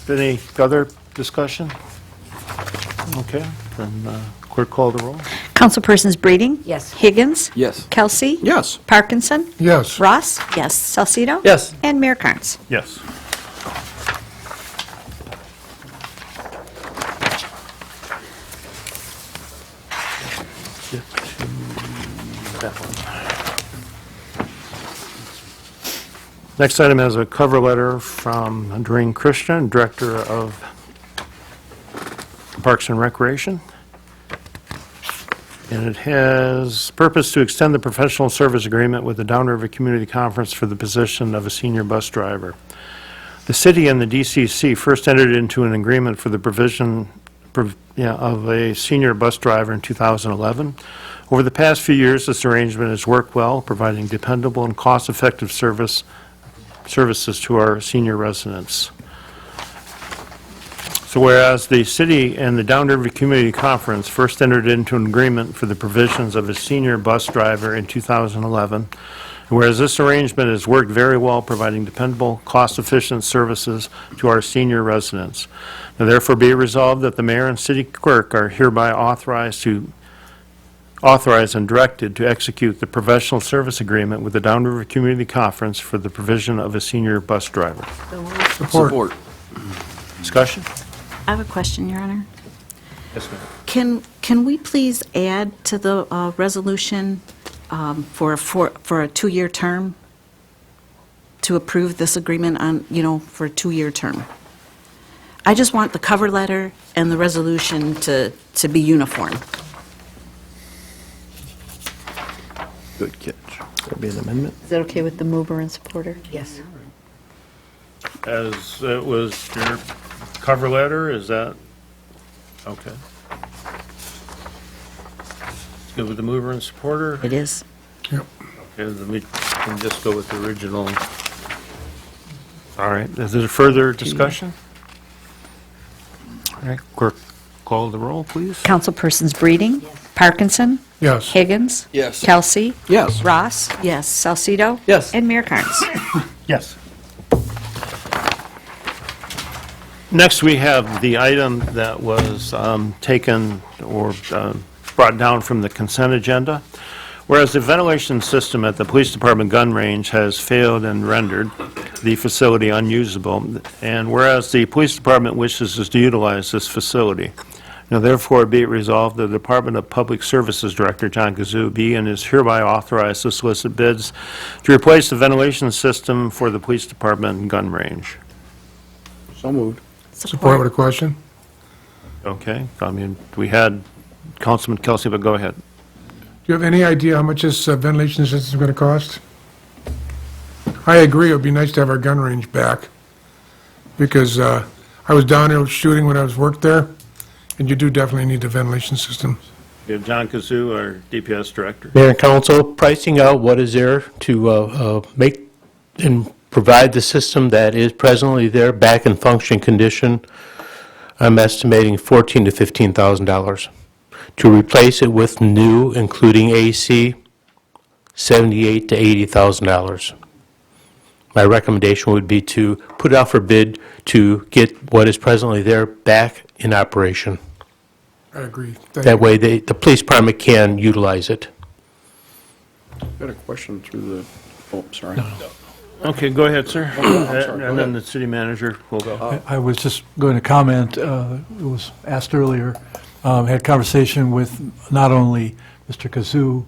Speaker 1: any other discussion? Okay, then clerk call the roll.
Speaker 14: Councilpersons Breeding?
Speaker 6: Yes.
Speaker 14: Higgins?
Speaker 10: Yes.
Speaker 14: Kelsey?
Speaker 10: Yes.
Speaker 14: Parkinson?
Speaker 11: Yes.
Speaker 14: Ross? Yes. Salcido?
Speaker 3: Yes.
Speaker 14: And Mayor Carnes.
Speaker 1: Yes. Get to that one. Next item has a cover letter from Doreen Christian, Director of Parks and Recreation. And it has purpose to extend the professional service agreement with the Downriver Community Conference for the position of a senior bus driver. The city and the DCC first entered into an agreement for the provision of a senior bus driver in 2011. Over the past few years, this arrangement has worked well, providing dependable and cost-effective services to our senior residents. So whereas the city and the Downriver Community Conference first entered into an agreement for the provisions of a senior bus driver in 2011, and whereas this arrangement has worked very well, providing dependable, cost-efficient services to our senior residents. Now therefore be it resolved that the mayor and city clerk are hereby authorized and directed to execute the professional service agreement with the Downriver Community Conference for the provision of a senior bus driver.
Speaker 10: Support.
Speaker 1: Discussion?
Speaker 9: I have a question, Your Honor.
Speaker 1: Yes, ma'am.
Speaker 9: Can we please add to the resolution for a 2-year term to approve this agreement on, for a 2-year term? I just want the cover letter and the resolution to be uniform.
Speaker 7: Good catch.
Speaker 4: There'll be an amendment.
Speaker 14: Is that okay with the mover and supporter?
Speaker 6: Yes.
Speaker 1: As it was your cover letter, is that, okay. It's good with the mover and supporter?
Speaker 14: It is.
Speaker 11: Yep.
Speaker 1: Okay, then we can just go with the original. All right, is there further discussion? All right, clerk, call the roll, please.
Speaker 14: Councilpersons Breeding? Parkinson?
Speaker 11: Yes.
Speaker 14: Higgins?
Speaker 10: Yes.
Speaker 14: Kelsey?
Speaker 10: Yes.
Speaker 14: Ross?
Speaker 9: Yes.
Speaker 14: Salcido?
Speaker 3: Yes.
Speaker 14: And Mayor Carnes.
Speaker 1: Yes. Next, we have the item that was taken or brought down from the consent agenda. Whereas the ventilation system at the Police Department gun range has failed and rendered the facility unusable, and whereas the Police Department wishes to utilize this facility, now therefore be it resolved that the Department of Public Services Director, John Kazoo, be and is hereby authorized to solicit bids to replace the ventilation system for the Police Department gun range.
Speaker 10: So moved.
Speaker 11: Support with a question?
Speaker 1: Okay, I mean, we had Councilman Kelsey, but go ahead.
Speaker 11: Do you have any idea how much this ventilation system is going to cost? I agree, it would be nice to have our gun range back, because I was down there shooting when I was worked there, and you do definitely need a ventilation system.
Speaker 1: We have John Kazoo, our DPS Director.
Speaker 4: Mayor and council, pricing out what is there to make and provide the system that is presently there back in functioning condition, I'm estimating $14,000 to $15,000. To replace it with new, including AC, $78,000 to $80,000. My recommendation would be to put it out for bid to get what is presently there back in operation.
Speaker 11: I agree.
Speaker 4: That way, the police department can utilize it.
Speaker 10: Got a question through the, sorry.
Speaker 1: Okay, go ahead, sir.
Speaker 10: sorry,
Speaker 1: And then the city manager will go.
Speaker 3: I was just going to comment, it was asked earlier, had conversation with not only Mr. Kazoo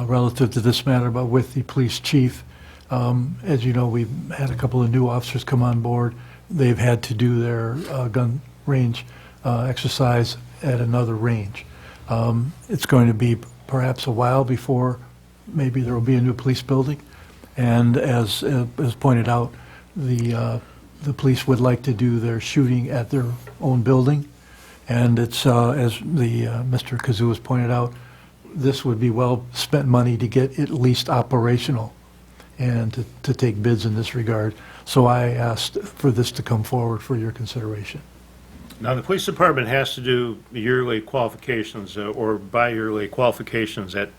Speaker 3: relative to this matter, but with the police chief. As you know, we've had a couple of new officers come on board. They've had to do their gun range exercise at another range. It's going to be perhaps a while before maybe there will be a new police building. And as pointed out, the police would like to do their shooting at their own building. And it's, as Mr. Kazoo has pointed out, this would be well-spent money to get at least operational and to take bids in this regard. So I asked for this to come forward for your consideration.
Speaker 1: Now, the police department has to do yearly qualifications or bi-yearly qualifications at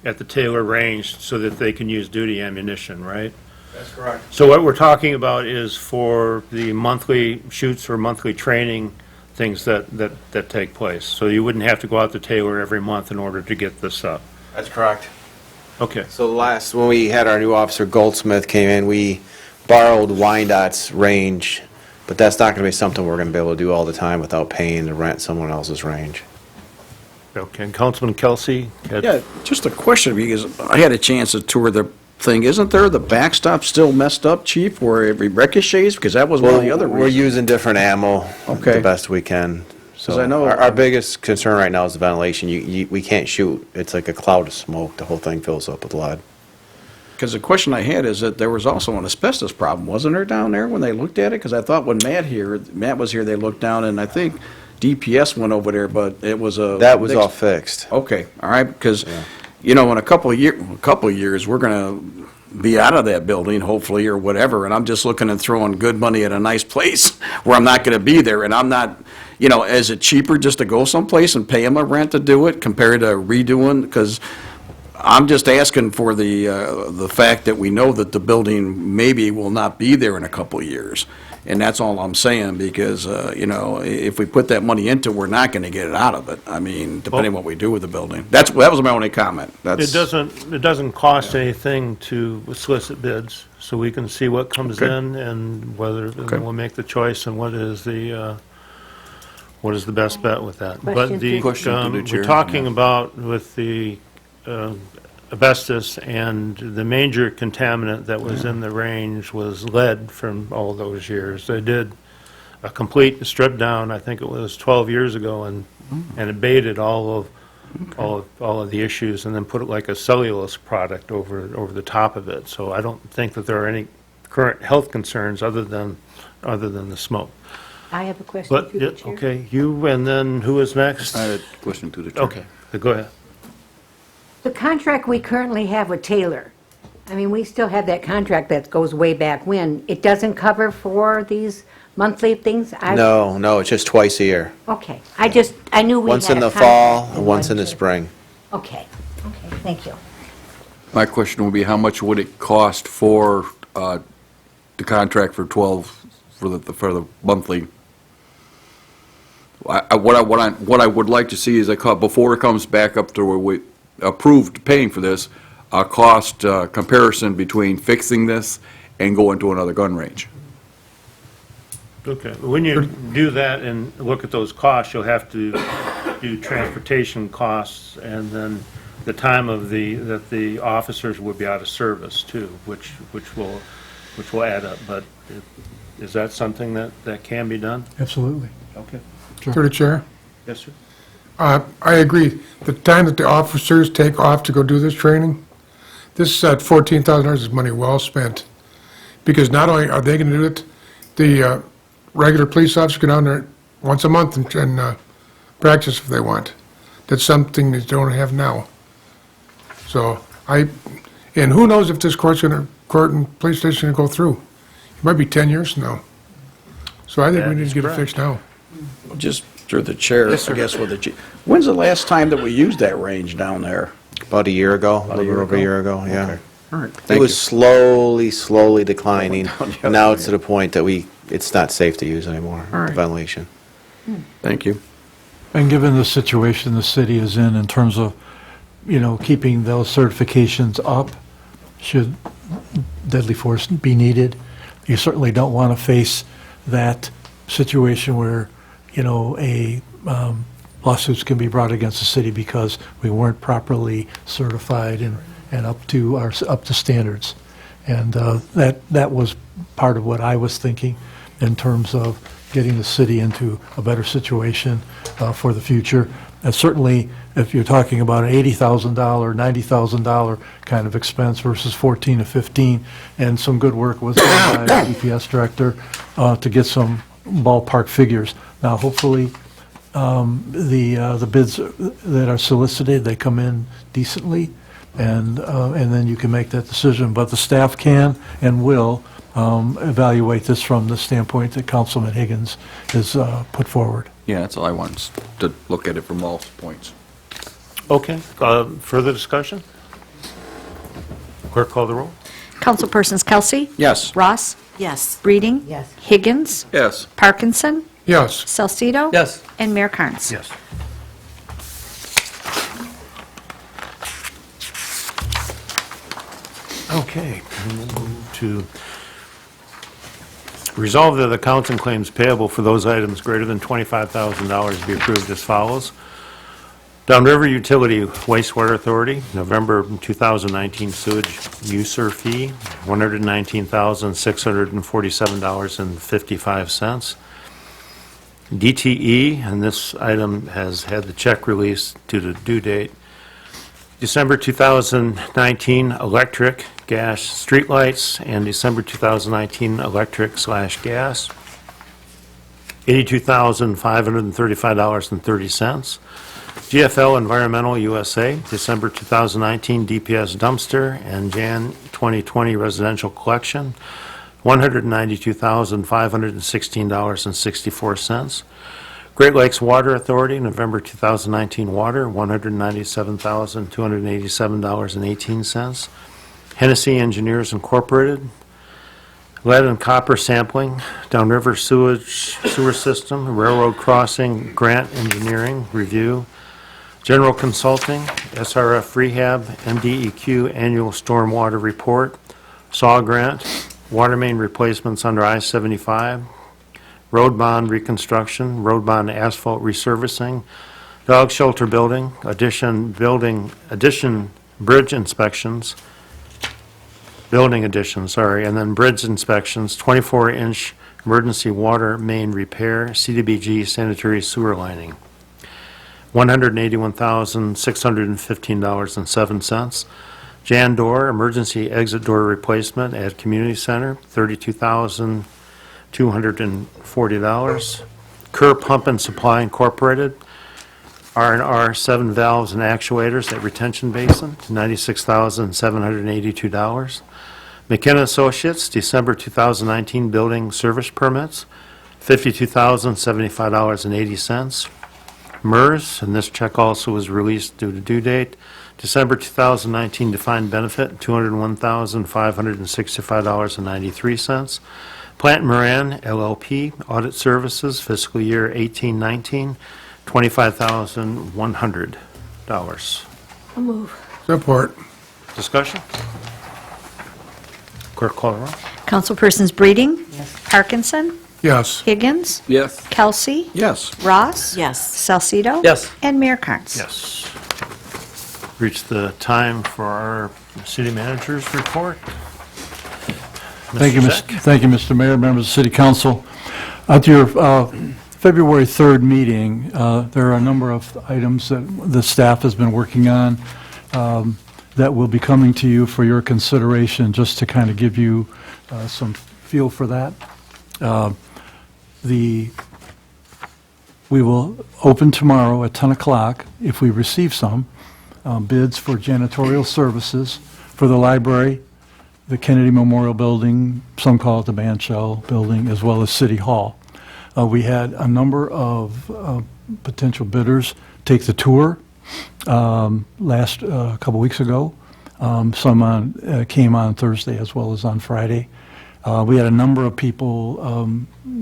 Speaker 1: the Taylor range so that they can use duty ammunition, right?
Speaker 7: That's correct.
Speaker 1: So what we're talking about is for the monthly shoots or monthly training things that take place. So you wouldn't have to go out to Taylor every month in order to get this up.
Speaker 7: That's correct.
Speaker 1: Okay.
Speaker 7: So when we had our new officer Goldsmith came in, we borrowed Wyandott's range, but that's not going to be something we're going to be able to do all the time without paying to rent someone else's range.
Speaker 1: Okay. Councilman Kelsey?
Speaker 10: Yeah, just a question, because I had a chance to tour the thing. Isn't there the backstop still messed up, Chief, where it ricochets? Because that was one of the other
Speaker 7: We're
Speaker 10: reasons.
Speaker 7: using different ammo
Speaker 10: Okay.
Speaker 7: the best we can.
Speaker 10: 'Cause
Speaker 7: So
Speaker 10: I know-
Speaker 7: our biggest concern right now is the ventilation. We can't shoot. It's like a cloud of smoke. The whole thing fills up with lead.
Speaker 10: Because the question I had is that there was also an asbestos problem, wasn't there, down there when they looked at it? Because I thought when Matt was here, they looked down, and I think DPS went over there, but it was a...
Speaker 7: That was all fixed.
Speaker 10: Okay, all right, because, you know, in a couple of years, we're going to be out of that building, hopefully, or whatever, and I'm just looking at throwing good money at a nice place where I'm not going to be there, and I'm not, you know, is it cheaper just to go someplace and pay them a rent to do it compared to redoing? Because I'm just asking for the fact that we know that the building maybe will not be there in a couple of years. And that's all I'm saying, because, you know, if we put that money into it, we're not going to get it out of it. I mean, depending on what we do with the building. That was my only comment.
Speaker 1: It doesn't cost anything to solicit bids, so we can see what comes
Speaker 10: Okay.
Speaker 1: in and whether, and
Speaker 10: Okay.
Speaker 1: we'll make the choice and what is the best bet with that.
Speaker 6: Question
Speaker 1: But the,
Speaker 10: Question to the chair.
Speaker 1: we're talking about with the asbestos, and the major contaminant that was in the range was lead from all those years. They did a complete strip down, I think it was 12 years ago, and abated all of the issues, and then put it like a cellulose product over the top of it. So I don't think that there are any current health concerns other than the smoke.
Speaker 6: I have a question
Speaker 1: But,
Speaker 6: through
Speaker 1: yeah,
Speaker 6: the chair.
Speaker 1: okay, you, and then who is next?
Speaker 10: I had a question to the chair.
Speaker 1: Okay, go ahead.
Speaker 6: The contract we currently have with Taylor, I mean, we still have that contract that goes way back when. It doesn't cover for these monthly things?
Speaker 7: No, it's just twice a year.
Speaker 6: Okay, I knew we had
Speaker 7: Once in
Speaker 6: a
Speaker 7: the
Speaker 6: contract
Speaker 7: fall and once in the
Speaker 6: year.
Speaker 7: spring.
Speaker 6: Okay, thank you.
Speaker 15: My question would be, how much would it cost for the contract for 12, for the monthly? What I would like to see is before it comes back up to where we approved paying for this, a cost comparison between fixing this and going to another gun range.
Speaker 1: Okay, when you do that and look at those costs, you'll have to do transportation costs and then the time of that the officers would be out of service too, which will add up. But is that something that can be done?
Speaker 3: Absolutely.
Speaker 1: Okay.
Speaker 11: Through the chair.
Speaker 1: Yes, sir.
Speaker 11: I agree. The time that the officers take off to go do this training, this $14,000 is money well spent. Because not only are they going to do it, the regular police officers go down there once a month and practice if they want. That's something they don't have now. So and who knows if this court and police station going to go through. It might be 10 years from now. So I think
Speaker 1: That
Speaker 11: we need
Speaker 1: is
Speaker 11: to get it
Speaker 1: correct.
Speaker 11: fixed now.
Speaker 10: Just through the chair,
Speaker 7: Yes, sir.
Speaker 10: I guess with the chief. When's the last time that we used that range down there?
Speaker 7: About a year ago, a
Speaker 10: a
Speaker 7: little
Speaker 10: year
Speaker 7: over a
Speaker 10: ago?
Speaker 7: year ago, yeah.
Speaker 10: Okay. All right,
Speaker 7: It
Speaker 10: thank
Speaker 7: was
Speaker 10: you.
Speaker 7: slowly declining.
Speaker 10: Going down the
Speaker 7: And now
Speaker 10: other
Speaker 7: it's to the point that it's not safe to use anymore,
Speaker 10: All right.
Speaker 7: the ventilation.
Speaker 10: Thank you.
Speaker 3: And given the situation the city is in terms of, keeping those certifications up, should deadly force be needed, you certainly don't want to face that situation where, lawsuits can be brought against the city because we weren't properly certified and up to standards. And that was part of what I was thinking in terms of getting the city into a better situation for the future. And certainly, if you're talking about an $80,000, $90,000 kind of expense versus 14 to 15, and some good work was done by the DPS director to get some ballpark figures. Now, hopefully, the bids that are solicited, they come in decently, and then you can make that decision. But the staff can and will evaluate this from the standpoint that Councilman Higgins has put forward.
Speaker 15: Yeah, that's all I want, to look at it from all points.
Speaker 1: Okay, further discussion? Clerk, call the roll.
Speaker 14: Councilpersons Kelsey?
Speaker 10: Yes.
Speaker 14: Ross?
Speaker 9: Yes.
Speaker 14: Breeding?
Speaker 6: Yes.
Speaker 14: Higgins?
Speaker 15: Yes.
Speaker 14: Parkinson?
Speaker 11: Yes.
Speaker 14: Salcido?
Speaker 3: Yes.
Speaker 14: And Mayor Carnes.
Speaker 1: Yes. Okay, we'll move to resolve that accounts and claims payable for those items greater than $25,000 be approved as follows. Downriver Utility Wastewater Authority, November 2019 sewage user fee, $119,647.55. DTE, and this item has had the check released due to due date. December 2019 electric, gas, streetlights, and December 2019 electric/gas, $82,535.30. GFL Environmental USA, December 2019 DPS dumpster and Jan 2020 residential collection, $192,516.64. Great Lakes Water Authority, November 2019 water, $197,287.18. Hennessy Engineers Incorporated, lead and copper sampling, downriver sewer system, railroad crossing, grant engineering, review, general consulting, SRF rehab, MDEQ annual stormwater report, SAW grant, water main replacements under I-75, road bond reconstruction, road bond asphalt resurfacing, dog shelter building, addition bridge inspections, building addition, sorry, and then bridge inspections, 24-inch emergency water main repair, CDBG sanitary sewer lining, $181,615.07. Jan door, emergency exit door replacement at community center, $32,240. Kerr Pump and Supply Incorporated, R&R 7 valves and actuators at retention basin, $96,782. McKenna Associates, December 2019 building service permits, $52,075.80. MERS, and this check also was released due to due date, December 2019 defined benefit, $201,565.93. Plant Moran LLP, audit services, fiscal year 1819, $25,100.
Speaker 6: I'll move.
Speaker 11: Support.
Speaker 1: Discussion? Clerk call the roll.
Speaker 14: Councilpersons Breeding? Parkinson?
Speaker 11: Yes.
Speaker 14: Higgins?
Speaker 10: Yes.
Speaker 14: Kelsey?
Speaker 10: Yes.
Speaker 14: Ross?
Speaker 9: Yes.
Speaker 14: Salcido?
Speaker 3: Yes.
Speaker 14: And Mayor Carnes.
Speaker 1: Yes. Reached the time for our city manager's report.
Speaker 3: Thank you,
Speaker 1: Mr.
Speaker 3: Mr.
Speaker 1: Zeck.
Speaker 3: Thank you, Mr. Mayor, members of the City Council. At your February 3rd meeting, there are a number of items that the staff has been working on that will be coming to you for your consideration, just to kind of give you some feel for that. We will open tomorrow at 10 o'clock, if we receive some, bids for janitorial services for the library, the Kennedy Memorial Building, some call it the Band Shell Building, as well as City Hall. We had a number of potential bidders take the tour last couple weeks ago. Some came on Thursday as well as on Friday. We had a number of people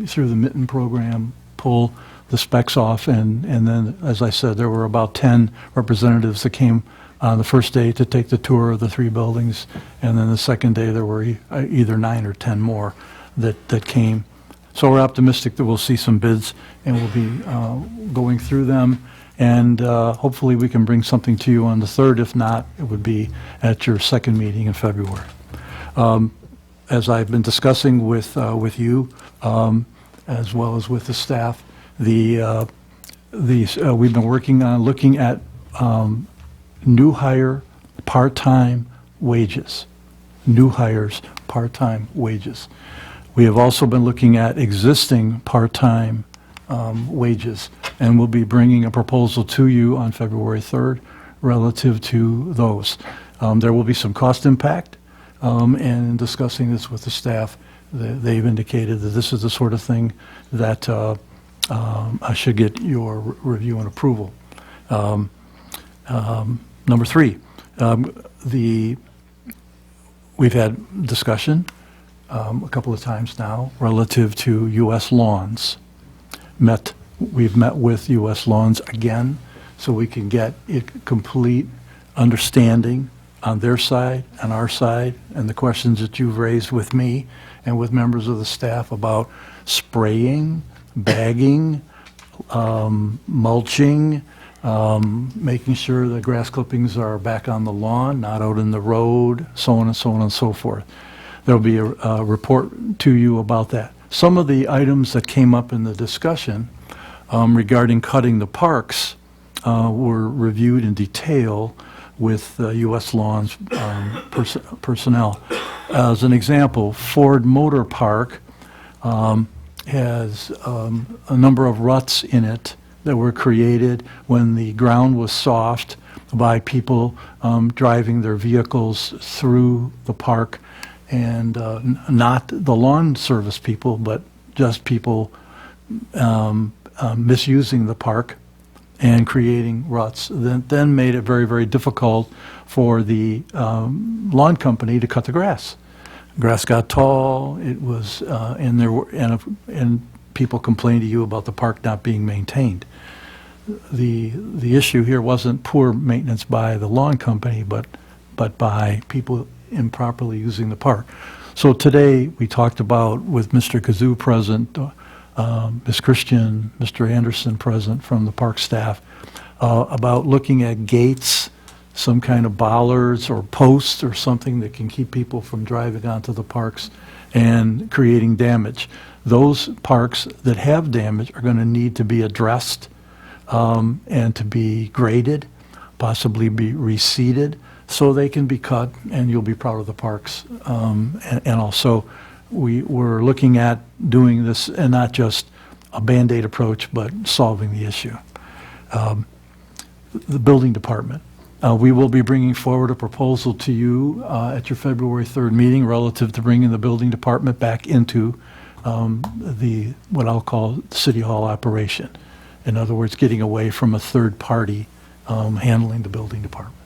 Speaker 3: through the Mitten program pull the specs off, and then, as I said, there were about 10 representatives that came on the first day to take the tour of the three buildings, and then the second day there were either 9 or 10 more that came. So we're optimistic that we'll see some bids, and we'll be going through them, and hopefully we can bring something to you on the 3rd. If not, it would be at your second meeting in February. As I've been discussing with you, as well as with the staff, we've been working on looking at new hire part-time wages. New hires part-time wages. We have also been looking at existing part-time wages, and we'll be bringing a proposal to you on February 3rd relative to those. There will be some cost impact, and in discussing this with the staff, they've indicated that this is the sort of thing that I should get your review and approval. Number 3, We've had discussion a couple of times now relative to U.S. Lawns. We've met with U.S. Lawns again so we can get a complete understanding on their side and our side, and the questions that you've raised with me and with members of the staff about spraying, bagging, mulching, making sure the grass clippings are back on the lawn, not out in the road, so on and so on and so forth. There'll be a report to you about that. Some of the items that came up in the discussion regarding cutting the parks were reviewed in detail with U.S. Lawns personnel. As an example, Ford Motor Park has a number of ruts in it that were created when the ground was soft by people driving their vehicles through the park, and not the lawn service people, but just people misusing the park and creating ruts, then made it very, very difficult for the lawn company to cut the grass. Grass got tall. It was, and people complained to you about the park not being maintained. The issue here wasn't poor maintenance by the lawn company, but by people improperly using the park. So today we talked about, with Mr. Kazoo present, Ms. Christian, Mr. Anderson present from the park staff, about looking at gates, some kind of bollards or posts or something that can keep people from driving onto the parks and creating damage. Those parks that have damage are going to need to be addressed and to be graded, possibly be reseeded, so they can be cut, and you'll be proud of the parks. And also, we're looking at doing this, and not just a Band-Aid approach, but solving the issue. The building department. We will be bringing forward a proposal to you at your February 3rd meeting relative to bringing the building department back into what I'll call City Hall operation. In other words, getting away from a third party handling the building department.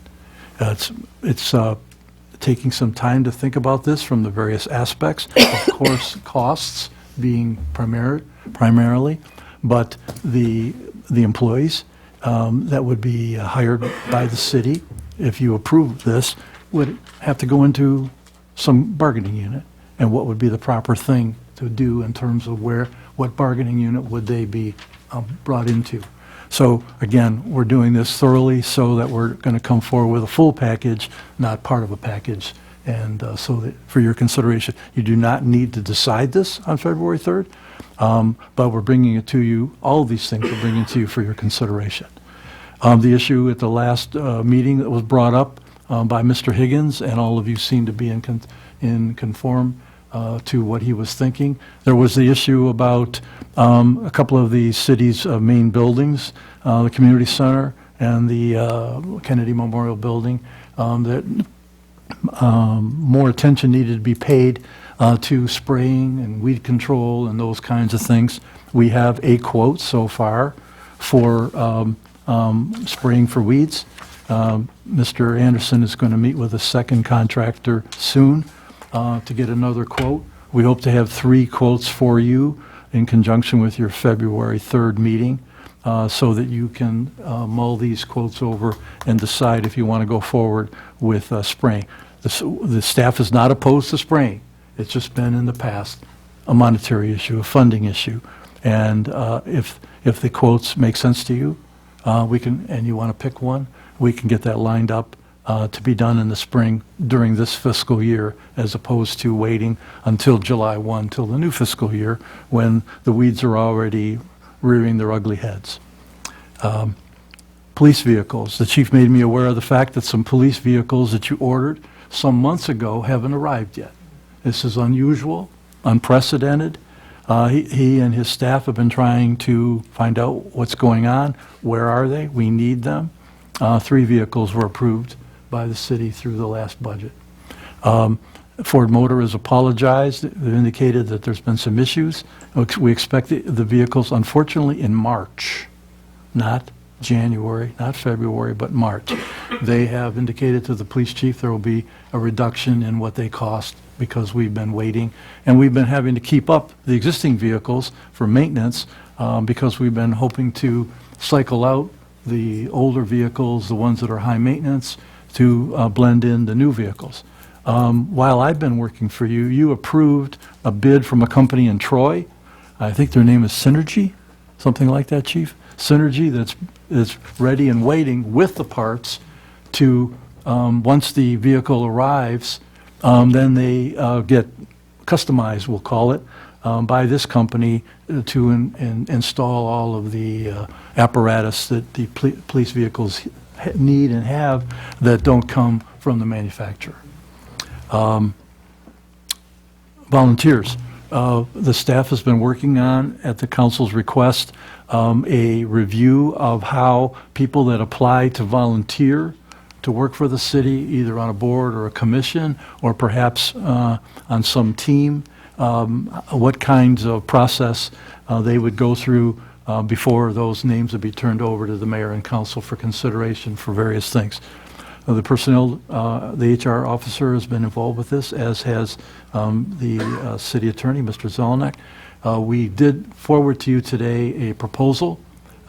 Speaker 3: It's taking some time to think about this from the various aspects. Of course, costs being primarily, but the employees that would be hired by the city, if you approve this, would have to go into some bargaining unit, and what would be the proper thing to do in terms of what bargaining unit would they be brought into. So again, we're doing this thoroughly so that we're going to come forward with a full package, not part of a package, and so that for your consideration. You do not need to decide this on February 3rd, but we're bringing it to you. All of these things we're bringing to you for your consideration. The issue at the last meeting that was brought up by Mr. Higgins, and all of you seem to be in conform to what he was thinking. There was the issue about a couple of the city's main buildings, the community center and the Kennedy Memorial Building, that more attention needed to be paid to spraying and weed control and those kinds of things. We have a quote so far for spraying for weeds. Mr. Anderson is going to meet with a second contractor soon to get another quote. We hope to have 3 quotes for you in conjunction with your February 3rd meeting, so that you can mull these quotes over and decide if you want to go forward with spraying. The staff is not opposed to spraying. It's just been in the past a monetary issue, a funding issue. And if the quotes make sense to you, and you want to pick one, we can get that lined up to be done in the spring during this fiscal year, as opposed to waiting until July 1, till the new fiscal year, when the weeds are already rearing their ugly heads. Police vehicles. The chief made me aware of the fact that some police vehicles that you ordered some months ago haven't arrived yet. This is unusual, unprecedented. He and his staff have been trying to find out what's going on. Where are they? We need them. 3 vehicles were approved by the city through the last budget. Ford Motor has apologized. They've indicated that there's been some issues. We expect the vehicles, unfortunately, in March, not January, not February, but March. They have indicated to the police chief there will be a reduction in what they cost because we've been waiting, and we've been having to keep up the existing vehicles for maintenance because we've been hoping to cycle out the older vehicles, the ones that are high maintenance, to blend in the new vehicles. While I've been working for you, you approved a bid from a company in Troy. I think their name is Synergy, something like that, Chief? Synergy that's ready and waiting with the parts to, once the vehicle arrives, then they get customized, we'll call it, by this company to install all of the apparatus that the police vehicles need and have that don't come from the manufacturer. Volunteers. The staff has been working on, at the council's request, a review of how people that apply to volunteer to work for the city, either on a board or a commission, or perhaps on some team, what kinds of process they would go through before those names would be turned over to the mayor and council for consideration for various things. The personnel, the HR officer has been involved with this, as has the city attorney, Mr. Zelenak. We did forward to you today a proposal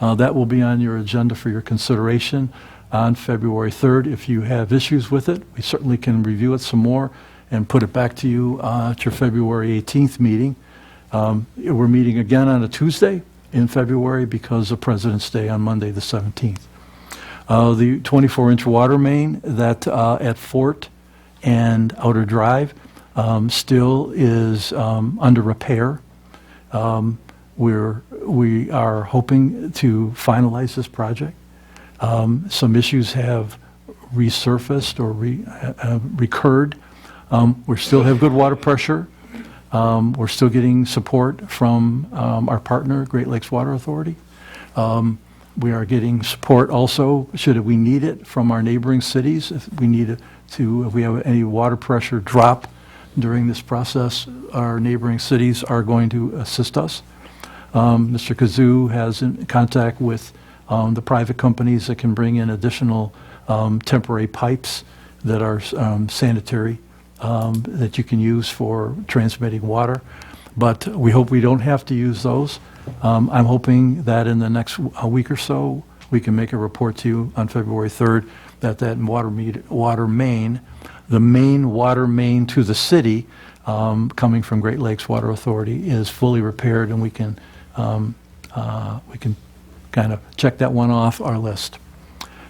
Speaker 3: that will be on your agenda for your consideration on February 3rd. If you have issues with it, we certainly can review it some more and put it back to you at your February 18th meeting. We're meeting again on a Tuesday in February because of President's Day on Monday the 17th. The 24-inch water main that at Fort and Outer Drive still is under repair. We are hoping to finalize this project. Some issues have resurfaced or recurred. We still have good water pressure. We're still getting support from our partner, Great Lakes Water Authority. We are getting support also, should we need it, from our neighboring cities. If we have any water pressure drop during this process, our neighboring cities are going to assist us. Mr. Kazoo has in contact with the private companies that can bring in additional temporary pipes that are sanitary, that you can use for transmitting water. But we hope we don't have to use those. I'm hoping that in the next week or so, we can make a report to you on February 3rd that water main, the main water main to the city, coming from Great Lakes Water Authority, is fully repaired, and we can kind of check that one off our list.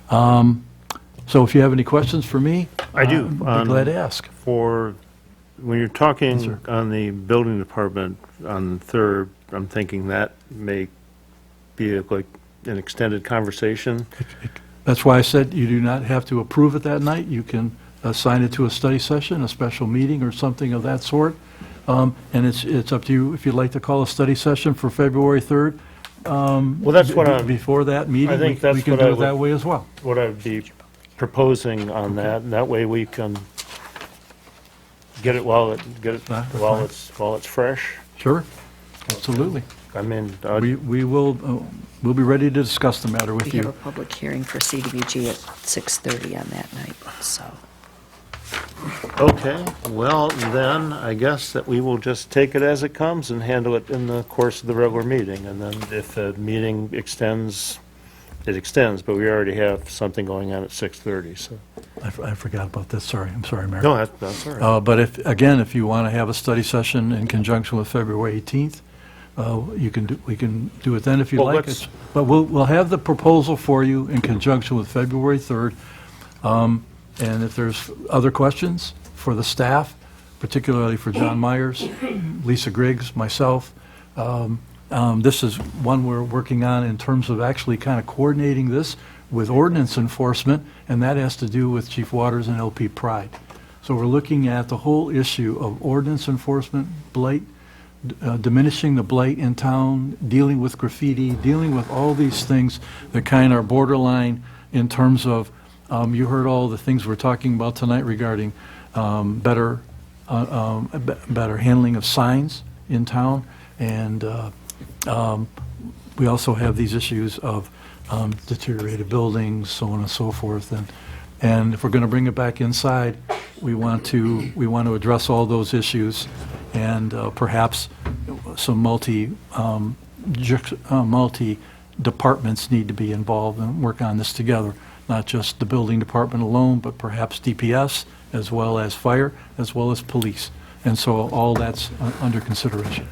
Speaker 3: So if you have any questions for me,
Speaker 1: I do.
Speaker 3: I'd be glad to ask.
Speaker 1: For, when you're talking on the building department on the 3rd, I'm thinking that may be like an extended conversation.
Speaker 3: That's why I said you do not have to approve it that night. You can assign it to a study session, a special meeting, or something of that sort. And it's up to you if you'd like to call a study session for February 3rd.
Speaker 1: Well, that's what I'm...
Speaker 3: Before that meeting,
Speaker 1: I think that's
Speaker 3: we can
Speaker 1: what
Speaker 3: do
Speaker 1: I
Speaker 3: it
Speaker 1: would-
Speaker 3: that way as well.
Speaker 1: What I'd be proposing on that, and that way we can get it while it's fresh.
Speaker 3: Sure, absolutely.
Speaker 1: I mean,
Speaker 3: We will, we'll be ready to discuss the matter with
Speaker 5: We have a
Speaker 3: you.
Speaker 5: public hearing for CDBG at 6:30 on that night, so.
Speaker 1: okay, well, then, I guess that we will just take it as it comes and handle it in the course of the regular meeting. And then if the meeting extends, it extends, but we already have something going on at 6:30, so.
Speaker 3: I forgot about this, sorry, I'm sorry, Mayor.
Speaker 1: No, that's all right.
Speaker 3: But if you want to have a study session in conjunction with February 18th, we can do it then if you
Speaker 1: Well,
Speaker 3: like.
Speaker 1: let's-
Speaker 3: But we'll have the proposal for you in conjunction with February 3rd. And if there's other questions for the staff, particularly for John Myers, Lisa Griggs, myself, this is one we're working on in terms of actually kind of coordinating this with ordinance enforcement, and that has to do with Chief Waters and LP Pride. So we're looking at the whole issue of ordinance enforcement, blight, diminishing the blight in town, dealing with graffiti, dealing with all these things that kind of are borderline in terms of, you heard all the things we're talking about tonight regarding better handling of signs in town, and we also have these issues of deteriorated buildings, so on and so forth, and if we're going to bring it back inside, we want to address all those issues, and perhaps some multi-departments need to be involved and work on this together, not just the building department alone, but perhaps DPS, as well as fire, as well as police. And so all that's under consideration.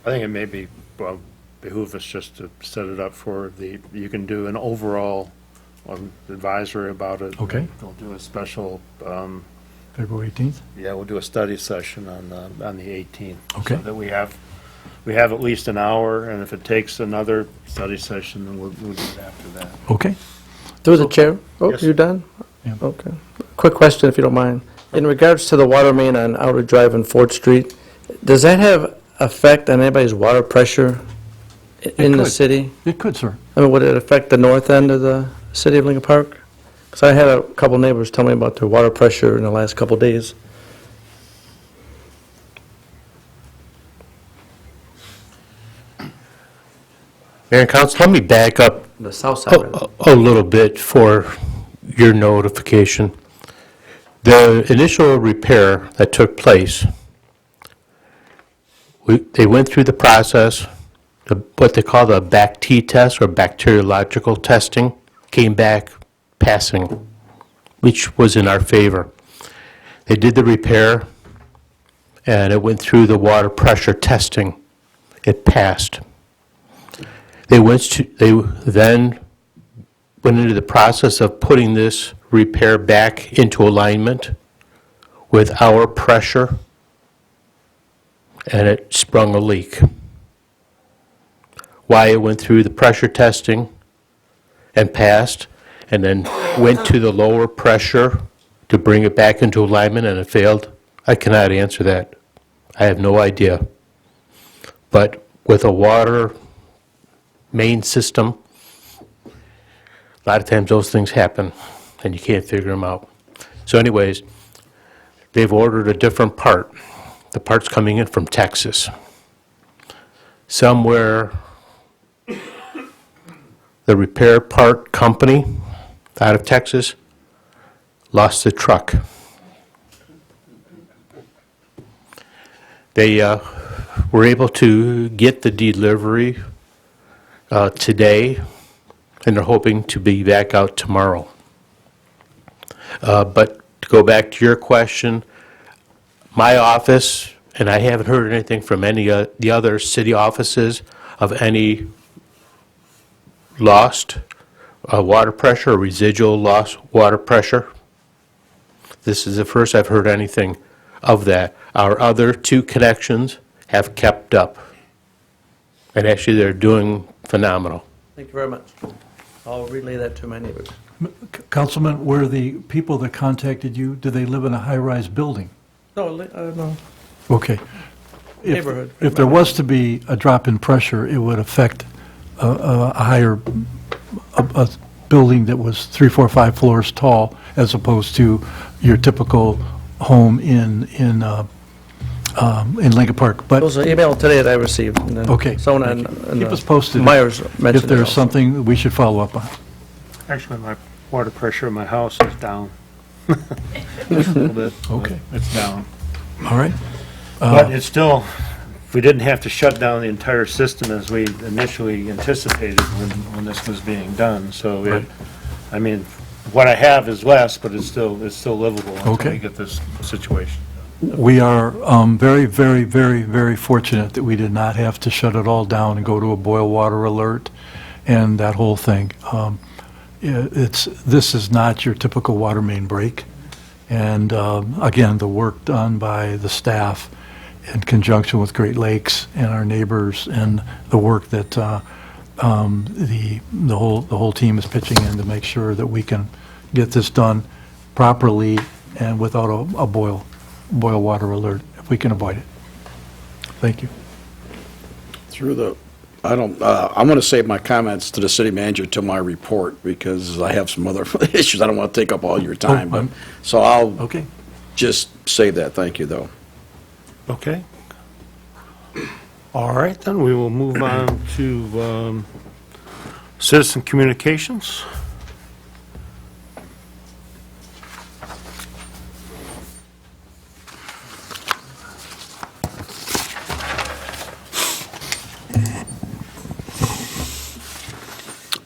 Speaker 1: I think it may be, well, behoove us just to set it up for you can do an overall advisory about it.
Speaker 3: Okay.
Speaker 1: We'll do a special,
Speaker 3: February 18th?
Speaker 1: yeah, we'll do a study session on the 18th.
Speaker 3: Okay.
Speaker 1: So that we have at least an hour, and if it takes another study session, then we'll do it after that.
Speaker 3: Okay.
Speaker 4: Through the chair. Oh,
Speaker 1: Yes.
Speaker 4: you done?
Speaker 3: Yeah.
Speaker 4: Okay. Quick question, if you don't mind. In regards to the water main on Outer Drive and Fort Street, does that have effect on anybody's water pressure in the
Speaker 3: could.
Speaker 4: city?
Speaker 3: It could, sir.
Speaker 4: I mean, would it affect the north end of the city of Lincoln Park? Because I had a couple neighbors tell me about their water pressure in the last couple days.
Speaker 16: Mayor and Council, let me back up
Speaker 4: The south side.
Speaker 16: a little bit for your notification. The initial repair that took place, they went through the process, what they call the BACT test or bacteriological testing, came back passing, which was in our favor. They did the repair, and it went through the water pressure testing. It passed. They then went into the process of putting this repair back into alignment with our pressure, and it sprung a leak. Why it went through the pressure testing and passed, and then went to the lower pressure to bring it back into alignment and it failed, I cannot answer that. I have no idea. But with a water main system, a lot of times those things happen and you can't figure them out. So anyways, they've ordered a different part. The part's coming in from Texas. Somewhere, the repair part company out of Texas lost the truck. They were able to get the delivery today, and they're hoping to be back out tomorrow. But to go back to your question, my office, and I haven't heard anything from any of the other city offices of any lost water pressure, or residual lost water pressure. This is the first I've heard anything of that. Our other two connections have kept up, and actually they're doing phenomenal.
Speaker 4: Thank you very much. I'll relay that to my neighbors.
Speaker 3: Councilman, were the people that contacted you, do they live in a high-rise building?
Speaker 4: No, no.
Speaker 3: Okay.
Speaker 4: Neighborhood.
Speaker 3: If there was to be a drop in pressure, it would affect a higher, a building that was 3, 4, 5 floors tall, as opposed to your typical home in Lincoln Park. But
Speaker 4: It was an email today that I received. And then
Speaker 3: okay,
Speaker 4: someone
Speaker 3: keep us posted.
Speaker 4: Myers mentioned
Speaker 3: If
Speaker 4: it
Speaker 3: there's
Speaker 4: also.
Speaker 3: something we should follow up on.
Speaker 1: Actually, my water pressure in my house is down. A little bit.
Speaker 3: Okay.
Speaker 1: It's down.
Speaker 3: All right.
Speaker 1: But it's still, we didn't have to shut down the entire system as we initially anticipated when this was being done. So it, I mean, what I have is less, but it's still livable until
Speaker 3: Okay.
Speaker 1: we get this situation.
Speaker 3: We are very, very, very, very fortunate that we did not have to shut it all down and go to a boil water alert and that whole thing. This is not your typical water main break. And again, the work done by the staff in conjunction with Great Lakes and our neighbors, and the work that the whole team is pitching in to make sure that we can get this done properly and without a boil water alert, if we can avoid it. Thank you.
Speaker 10: I'm going to save my comments to the city manager till my report, because I have some other issues. I don't want to take up all your time, but, so I'll just save that. Thank you, though.
Speaker 1: Okay. All right, then, we will move on to citizen communications.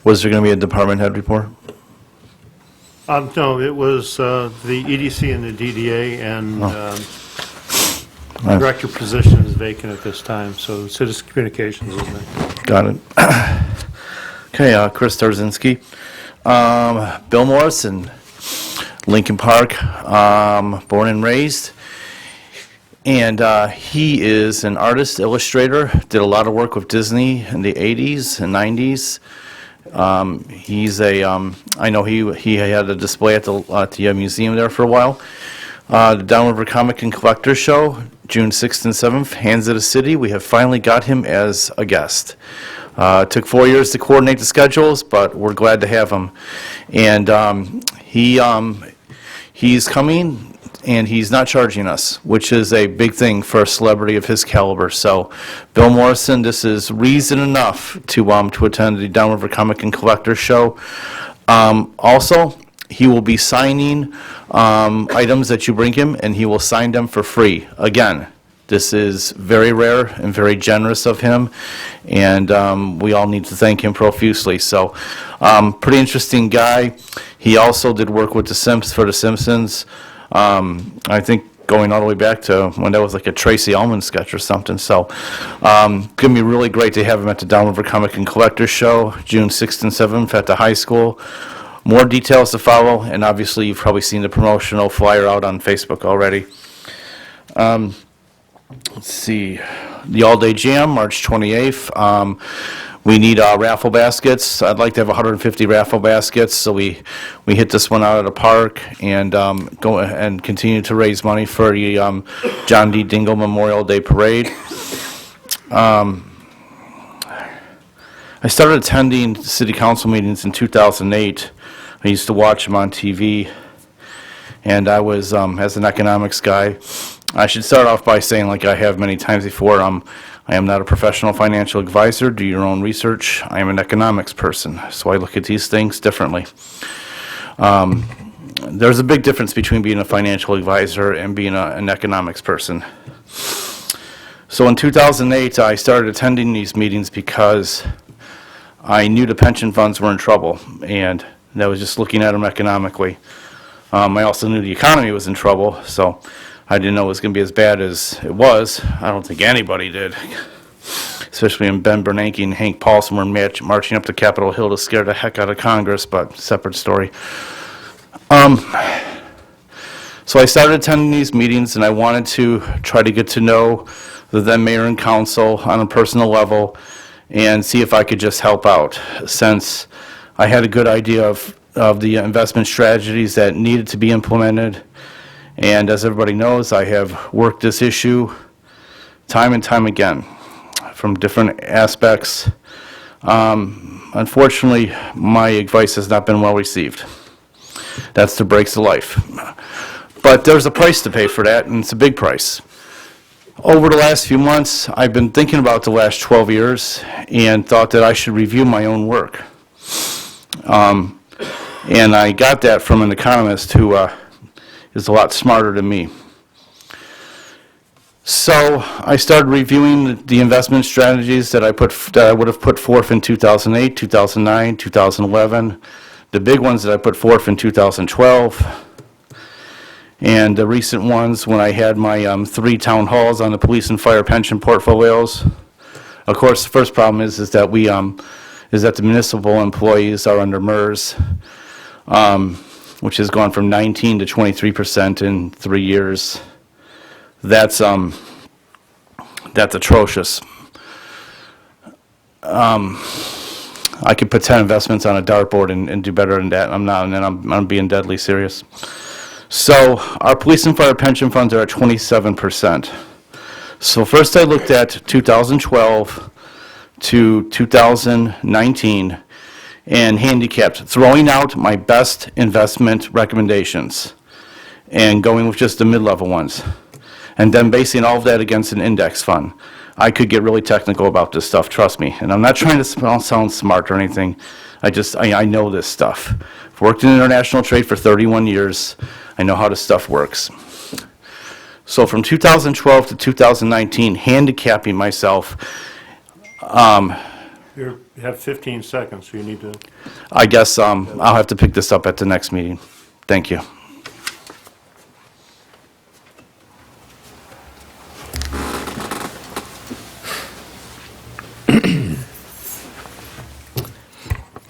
Speaker 17: Was there going to be a department head report?
Speaker 1: No, it was the EDC and the DDA, and director position is vacant at this time, so citizen communications is next.
Speaker 17: Got it. Okay, Chris Tarzinski. Bill Morrison, Lincoln Park, born and raised. And he is an artist, illustrator, did a lot of work with Disney in the 80s and 90s. He's a, I know he had a display at the museum there for a while. The Downriver Comic and Collector Show, June 6th and 7th, Hands of the City. We have finally got him as a guest. It took 4 years to coordinate the schedules, but we're glad to have him. And he's coming, and he's not charging us, which is a big thing for a celebrity of his caliber. So, Bill Morrison, this is reason enough to attend the Downriver Comic and Collector Show. Also, he will be signing items that you bring him, and he will sign them for free. Again, this is very rare and very generous of him, and we all need to thank him profusely. So, pretty interesting guy. He also did work with for The Simpsons. I think going all the way back to when that was like a Tracy Ullman sketch or something. So, going to be really great to have him at the Downriver Comic and Collector Show, June 6th and 7th at the high school. More details to follow, and obviously you've probably seen the promotional flyer out on Facebook already. Let's see, the All-Day Jam, March 28th. We need raffle baskets. I'd like to have 150 raffle baskets, so we hit this one out at the park and go and continue to raise money for the John D. Dingle Memorial Day Parade. I started attending city council meetings in 2008. I used to watch them on TV, and I was, as an economics guy, I should start off by saying, like I have many times before, I am not a professional financial advisor. Do your own research. I am an economics person, so I look at these things differently. There's a big difference between being a financial advisor and being an economics person. So in 2008, I started attending these meetings because I knew the pension funds were in trouble, and I was just looking at them economically. I also knew the economy was in trouble, so I didn't know it was going to be as bad as it was. I don't think anybody did, especially when Ben Bernanke and Hank Paulson were marching up to Capitol Hill to scare the heck out of Congress, but separate story. So I started attending these meetings, and I wanted to try to get to know the then mayor and council on a personal level and see if I could just help out, since I had a good idea of the investment strategies that needed to be implemented. And as everybody knows, I have worked this issue time and time again from different aspects. Unfortunately, my advice has not been well received. That's the breaks of life. But there's a price to pay for that, and it's a big price. Over the last few months, I've been thinking about the last 12 years and thought that I should review my own work. And I got that from an economist who is a lot smarter than me. So I started reviewing the investment strategies that I would have put forth in 2008, 2009, 2011, the big ones that I put forth in 2012, and the recent ones when I had my 3 town halls on the police and fire pension portfolios. Of course, the first problem is that the municipal employees are under MERS, which has gone from 19 to 23% in 3 years. That's atrocious. I could put 10 investments on a dartboard and do better than that. I'm not, and then I'm being deadly serious. So our police and fire pension funds are at 27%. So first I looked at 2012 to 2019 and handicapped, throwing out my best investment recommendations and going with just the mid-level ones, and then basing all of that against an index fund. I could get really technical about this stuff, trust me. And I'm not trying to sound smart or anything. I know this stuff. I've worked in international trade for 31 years. I know how this stuff works. So from 2012 to 2019, handicapping myself,
Speaker 1: You have 15 seconds, so you need to...
Speaker 17: I guess I'll have to pick this up at the next meeting. Thank you.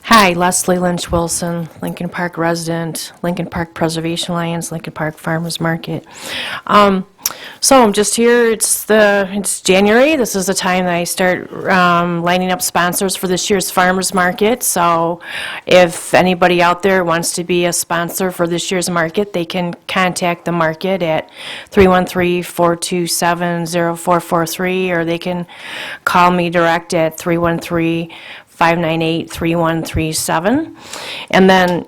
Speaker 18: Hi, Leslie Lynch Wilson, Lincoln Park resident, Lincoln Park Preservation Alliance, Lincoln Park Farmers Market. So I'm just here, it's January, this is the time that I start lining up sponsors for this year's Farmers Market. So if anybody out there wants to be a sponsor for this year's market, they can contact the market at 313-427-0443, or they can call me direct at 313-598-3137. And then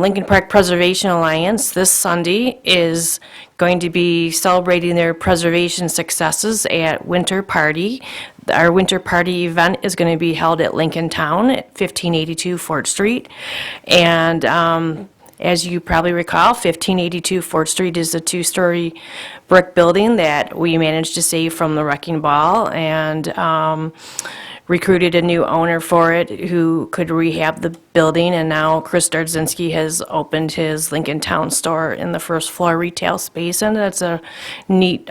Speaker 18: Lincoln Park Preservation Alliance this Sunday is going to be celebrating their preservation successes at Winter Party. Our Winter Party event is going to be held at Lincoln Town at 1582 Fort Street. And as you probably recall, 1582 Fort Street is a two-story brick building that we managed to save from the wrecking ball, and recruited a new owner for it who could rehab the building, and now Chris Dardzinski has opened his Lincoln Town store in the first floor retail space, and that's a neat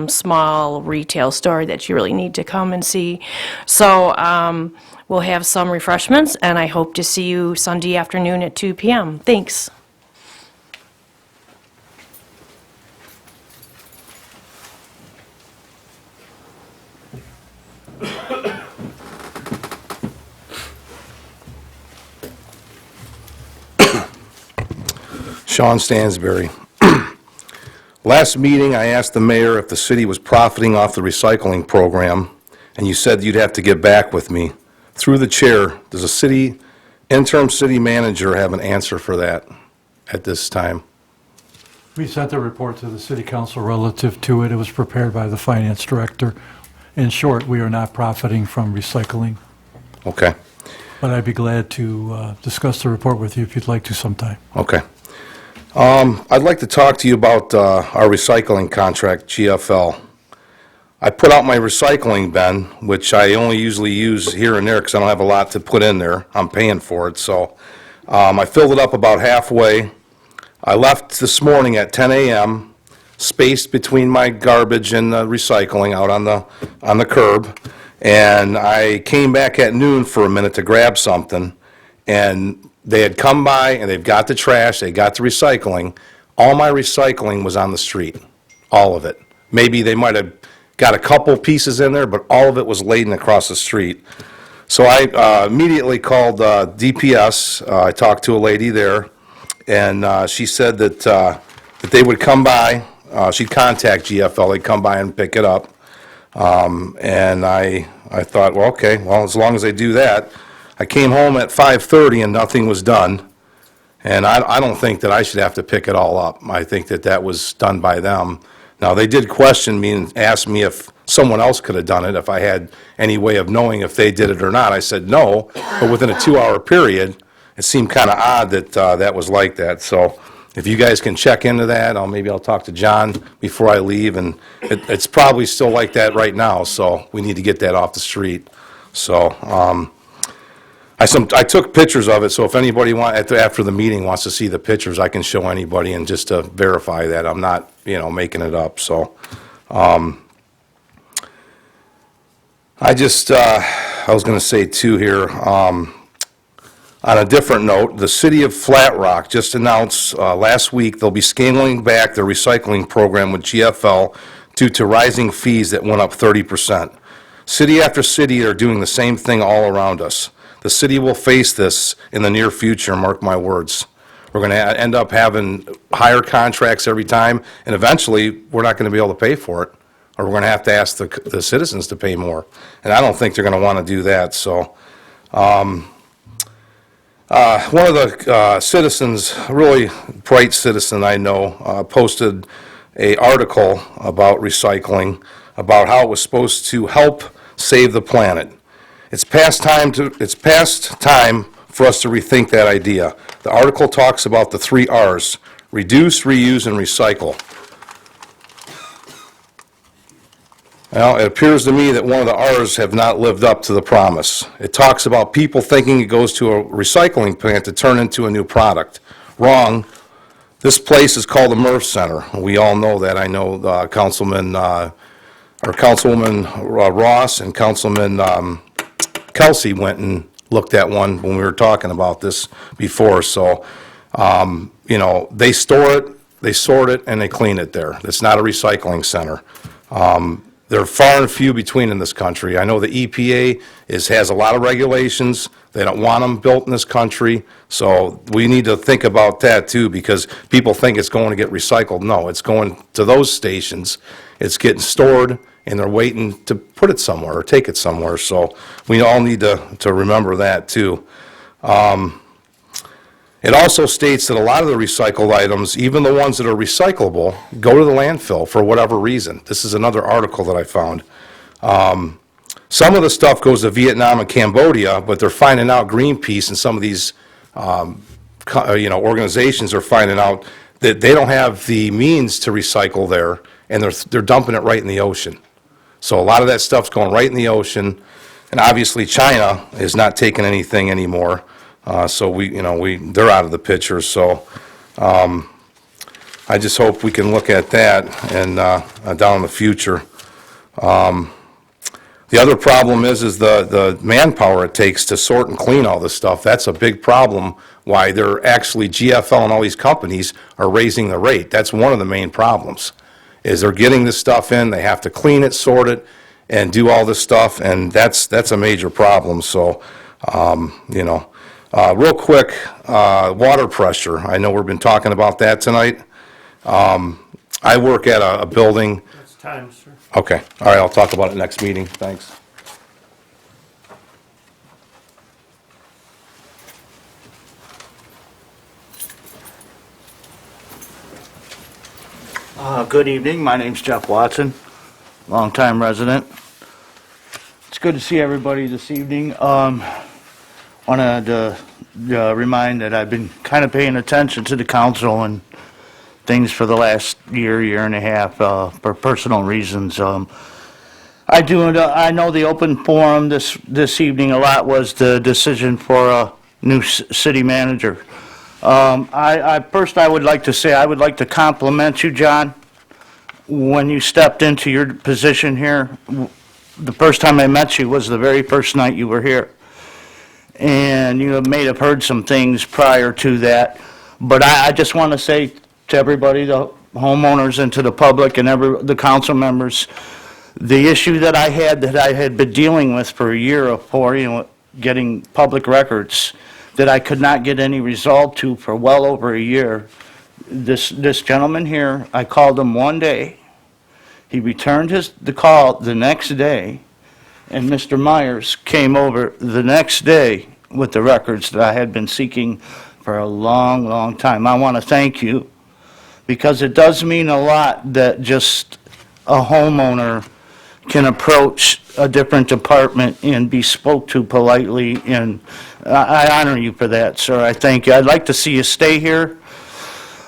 Speaker 18: small retail store that you really need to come and see. So we'll have some refreshments, and I hope to see you Sunday afternoon at 2 p.m. Thanks.
Speaker 19: Sean Stansberry. Last meeting, I asked the mayor if the city was profiting off the recycling program, and you said you'd have to get back with me. Through the chair, does a interim city manager have an answer for that at this time?
Speaker 3: We sent a report to the city council relative to it. It was prepared by the finance director. In short, we are not profiting from recycling.
Speaker 19: Okay.
Speaker 3: But I'd be glad to discuss the report with you if you'd like to sometime.
Speaker 19: Okay. I'd like to talk to you about our recycling contract, GFL. I put out my recycling bin, which I only usually use here and there because I don't have a lot to put in there. I'm paying for it, so I filled it up about halfway. I left this morning at 10 a.m., spaced between my garbage and the recycling out on the curb, and I came back at noon for a minute to grab something, and they had come by and they've got the trash, they got the recycling. All my recycling was on the street, all of it. Maybe they might have got a couple pieces in there, but all of it was laden across the street. So I immediately called DPS. I talked to a lady there, and she said that they would come by. She'd contact GFL. They'd come by and pick it up. And I thought, well, okay, well, as long as they do that. I came home at 5:30 and nothing was done. And I don't think that I should have to pick it all up. I think that was done by them. Now, they did question me and ask me if someone else could have done it, if I had any way of knowing if they did it or not. I said no, but within a 2-hour period, it seemed kind of odd that that was like that. So if you guys can check into that, maybe I'll talk to John before I leave, and it's probably still like that right now, so we need to get that off the street. So I took pictures of it, so if anybody after the meeting wants to see the pictures, I can show anybody, and just to verify that I'm not, making it up. So I was going to say too here, on a different note, the city of Flat Rock just announced last week they'll be scaling back their recycling program with GFL due to rising fees that went up 30%. City after city are doing the same thing all around us. The city will face this in the near future, mark my words. We're going to end up having higher contracts every time, and eventually, we're not going to be able to pay for it, or we're going to have to ask the citizens to pay more. And I don't think they're going to want to do that. So one of the citizens, a really bright citizen I know, posted an article about recycling about how it was supposed to help save the planet. It's past time for us to rethink that idea. The article talks about the 3 R's: reduce, reuse, and recycle. Well, it appears to me that one of the R's have not lived up to the promise. It talks about people thinking it goes to a recycling plant to turn into a new product. Wrong. This place is called the Murph Center. We all know that. I know Councilwoman Ross and Councilman Kelsey went and looked at one when we were talking about this before. So, they store it, they sort it, and they clean it there. It's not a recycling center. They're far and few between in this country. I know the EPA has a lot of regulations. They don't want them built in this country. So we need to think about that too, because people think it's going to get recycled. No, it's going to those stations. It's getting stored, and they're waiting to put it somewhere or take it somewhere. So we all need to remember that too. It also states that a lot of the recycled items, even the ones that are recyclable, go to the landfill for whatever reason. This is another article that I found. Some of the stuff goes to Vietnam and Cambodia, but they're finding out Greenpeace and some of these organizations are finding out that they don't have the means to recycle there, and they're dumping it right in the ocean. So a lot of that stuff's going right in the ocean, and obviously China is not taking anything anymore. So they're out of the picture. So I just hope we can look at that and down in the future. The other problem is the manpower it takes to sort and clean all this stuff. That's a big problem. Why they're actually GFL and all these companies are raising the rate. That's one of the main problems. Is they're getting this stuff in, they have to clean it, sort it, and do all this stuff, and that's a major problem. So real quick, water pressure. I know we've been talking about that tonight. I work at a building.
Speaker 1: It's time, sir.
Speaker 19: Okay, all right, I'll talk about it next meeting. Thanks.
Speaker 20: Good evening, my name's Jeff Watson, longtime resident. It's good to see everybody this evening. Wanted to remind that I've been kind of paying attention to the council and things for the last year and a half for personal reasons. I know the open forum this evening a lot was the decision for a new city manager. First I would like to say I would like to compliment you, John. When you stepped into your position here, the first time I met you was the very first night you were here. And you may have heard some things prior to that, but I just want to say to everybody, the homeowners and to the public and the council members, the issue that I had been dealing with for a year for getting public records that I could not get any resolve to for well over a year. This gentleman here, I called him one day. He returned the call the next day, and Mr. Myers came over the next day with the records that I had been seeking for a long, long time. I want to thank you, because it does mean a lot that just a homeowner can approach a different department and be spoke to politely, and I honor you for that, sir. I thank you. I'd like to see you stay here.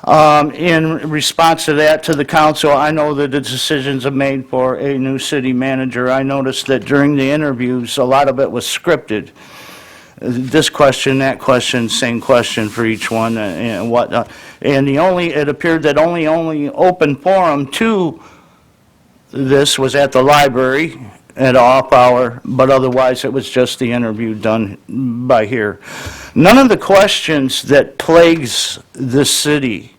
Speaker 20: In response to that, to the council, I know that the decisions are made for a new city manager. I noticed that during the interviews, a lot of it was scripted. This question, that question, same question for each one, and whatnot. And it appeared that only open forum to this was at the library at off hour, but otherwise it was just the interview done by here. None of the questions that plagues this city,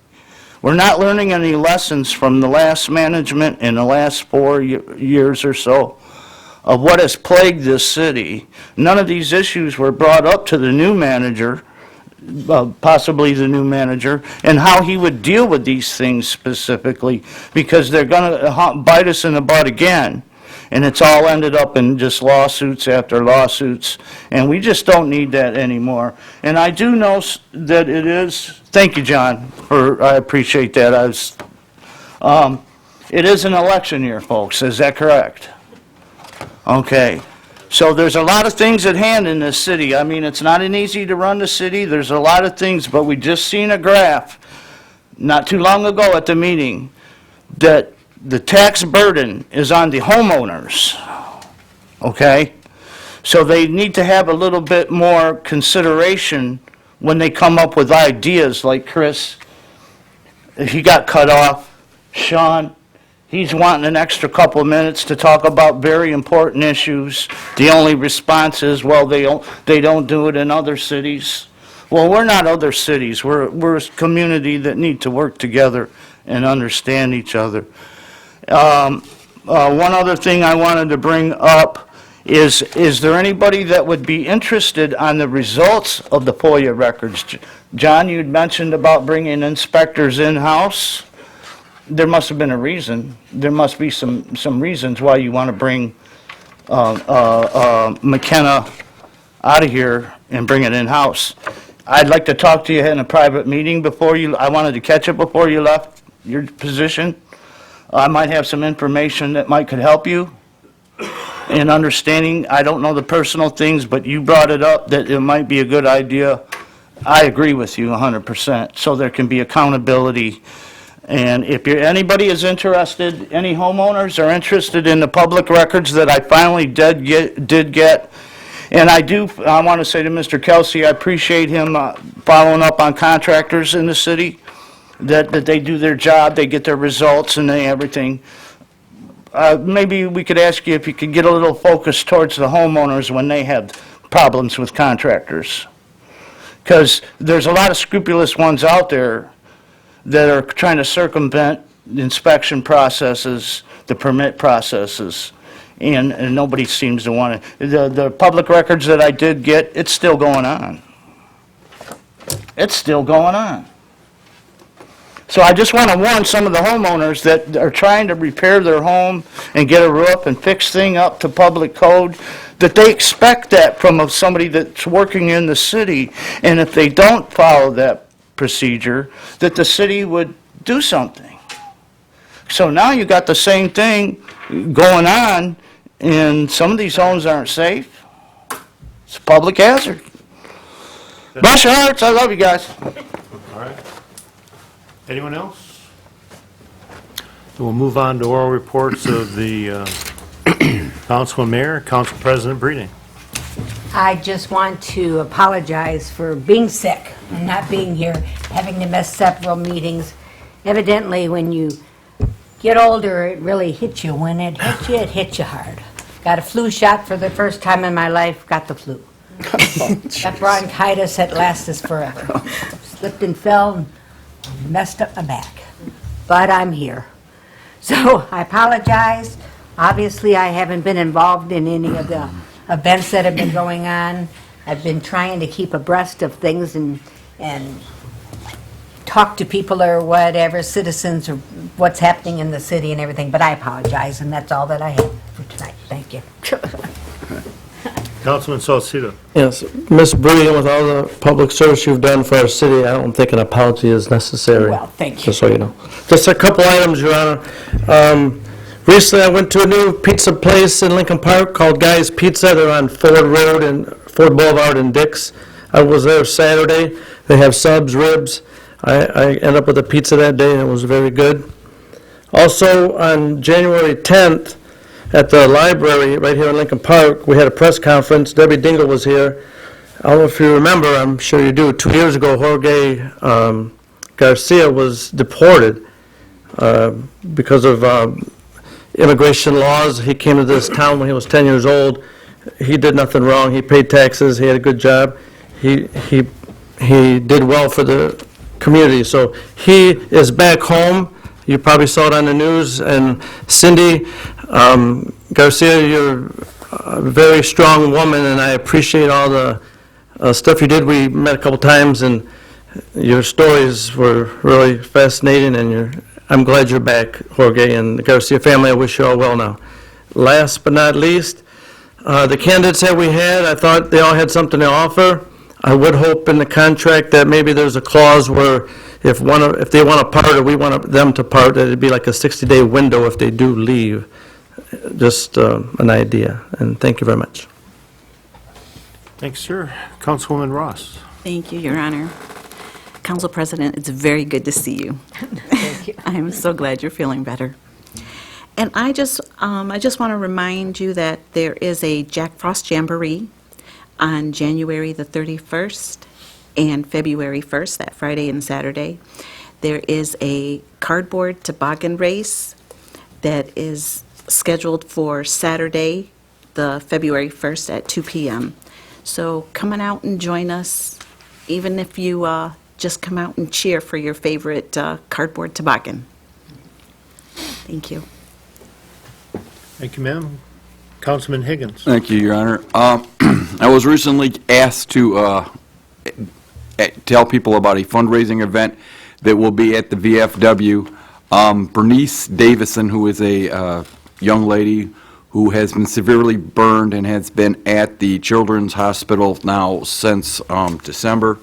Speaker 20: we're not learning any lessons from the last management in the last 4 years or so of what has plagued this city. None of these issues were brought up to the new manager, possibly the new manager, and how he would deal with these things specifically, because they're going to bite us in the butt again. And it's all ended up in just lawsuits after lawsuits, and we just don't need that anymore. And I do know that it is, thank you, John, I appreciate that. It is an election year, folks, is that correct? Okay. So there's a lot of things at hand in this city. I mean, it's not an easy to run the city. There's a lot of things, but we just seen a graph not too long ago at the meeting that the tax burden is on the homeowners, okay? So they need to have a little bit more consideration when they come up with ideas like Chris. He got cut off. Sean, he's wanting an extra couple of minutes to talk about very important issues. The only response is, well, they don't do it in other cities. Well, we're not other cities. We're a community that need to work together and understand each other. One other thing I wanted to bring up is there anybody that would be interested on the results of the FOIA records? John, you'd mentioned about bringing inspectors in-house. There must have been a reason. There must be some reasons why you want to bring McKenna out of here and bring it in-house. I'd like to talk to you in a private meeting before you, I wanted to catch it before you left your position. I might have some information that could help you in understanding. I don't know the personal things, but you brought it up that it might be a good idea. I agree with you 100%, so there can be accountability. And if anybody is interested, any homeowners are interested in the public records that I finally did get, and I want to say to Mr. Kelsey, I appreciate him following up on contractors in the city, that they do their job, they get their results and everything. Maybe we could ask you if you could get a little focus towards the homeowners when they have problems with contractors. Because there's a lot of scrupulous ones out there that are trying to circumvent the inspection processes, the permit processes, and nobody seems to want to. The public records that I did get, it's still going on. It's still going on. So I just want to warn some of the homeowners that are trying to repair their home and get a roof and fix things up to public code, that they expect that from somebody that's working in the city, and if they don't follow that procedure, that the city would do something. So now you got the same thing going on, and some of these homes aren't safe. It's a public hazard. Bless your hearts, I love you guys.
Speaker 1: All right. Anyone else? We'll move on to oral reports of the council and mayor, council president Breeding.
Speaker 6: I just want to apologize for being sick and not being here, having to miss several meetings. Evidently, when you get older, it really hits you. When it hits you hard. Got a flu shot for the first time in my life, got the flu. Got bronchitis that lasts forever. Slipped and fell and messed up my back. But I'm here. So I apologize. Obviously, I haven't been involved in any of the events that have been going on. I've been trying to keep abreast of things and talk to people or whatever, citizens, or what's happening in the city and everything, but I apologize, and that's all that I have for tonight. Thank you.
Speaker 1: Councilman Salcedo.
Speaker 17: Yes, Ms. Breeding, with all the public service you've done for our city, I don't think an apology is necessary.
Speaker 6: Well, thank you.
Speaker 17: Just so you know. Just a couple items, Your Honor. Recently, I went to a new pizza place in Lincoln Park called Guy's Pizza. They're on Ford Road and Ford Boulevard in Dix. I was there Saturday. They have subs, ribs. I ended up with a pizza that day, and it was very good. Also, on January 10th, at the library right here in Lincoln Park, we had a press conference. Debbie Dingle was here. I don't know if you remember, I'm sure you do, 2 years ago, Jorge Garcia was deported because of immigration laws. He came to this town when he was 10 years old. He did nothing wrong. He paid taxes. He had a good job. He did well for the community. So he is back home. You probably saw it on the news. And Cindy Garcia, you're a very strong woman, and I appreciate all the stuff you did. We met a couple times, and your stories were really fascinating, and I'm glad you're back, Jorge, and the Garcia family. I wish you all well now. Last but not least, the candidates that we had, I thought they all had something to offer. I would hope in the contract that maybe there's a clause where if they want to part or we want them to part, that it'd be like a 60-day window if they do leave. Just an idea, and thank you very much.
Speaker 1: Thanks, sir. Councilwoman Ross.
Speaker 9: Thank you, Your Honor. Council President, it's very good to see you.
Speaker 6: Thank you.
Speaker 9: I'm so glad you're feeling better. And I just want to remind you that there is a Jack Frost Jamboree on January the 31st and February 1st, that Friday and Saturday. There is a cardboard toboggan race that is scheduled for Saturday, the February 1st at 2 p.m. So come on out and join us, even if you just come out and cheer for your favorite cardboard toboggan. Thank you.
Speaker 1: Thank you, ma'am. Councilman Higgins.
Speaker 15: Thank you, Your Honor. I was recently asked to tell people about a fundraising event that will be at the VFW. Bernice Davison, who is a young lady who has been severely burned and has been at the Children's Hospital now since December,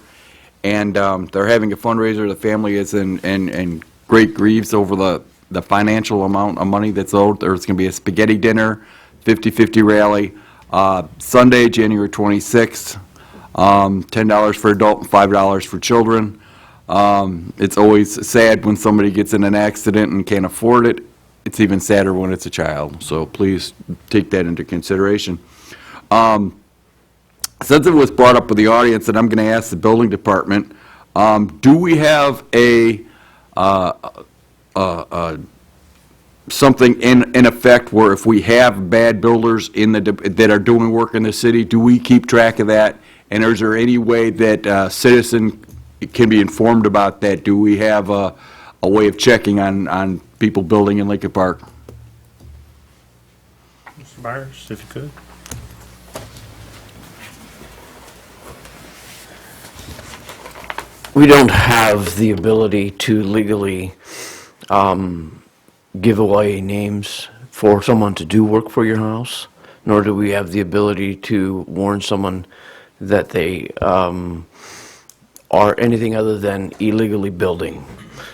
Speaker 15: and they're having a fundraiser. The family is in great griefs over the financial amount of money that's owed. There's going to be a spaghetti dinner, 50-50 rally, Sunday, January 26th, $10 for adult and $5 for children. It's always sad when somebody gets in an accident and can't afford it. It's even sadder when it's a child, so please take that into consideration. Since it was brought up with the audience, and I'm going to ask the building department, do we have something in effect where if we have bad builders that are doing work in the city, do we keep track of that? And is there any way that a citizen can be informed about that? Do we have a way of checking on people building in Lincoln Park?
Speaker 1: Mr. Byers, if you could.
Speaker 13: We don't have the ability to legally give away names for someone to do work for your house, nor do we have the ability to warn someone that they are anything other than illegally building.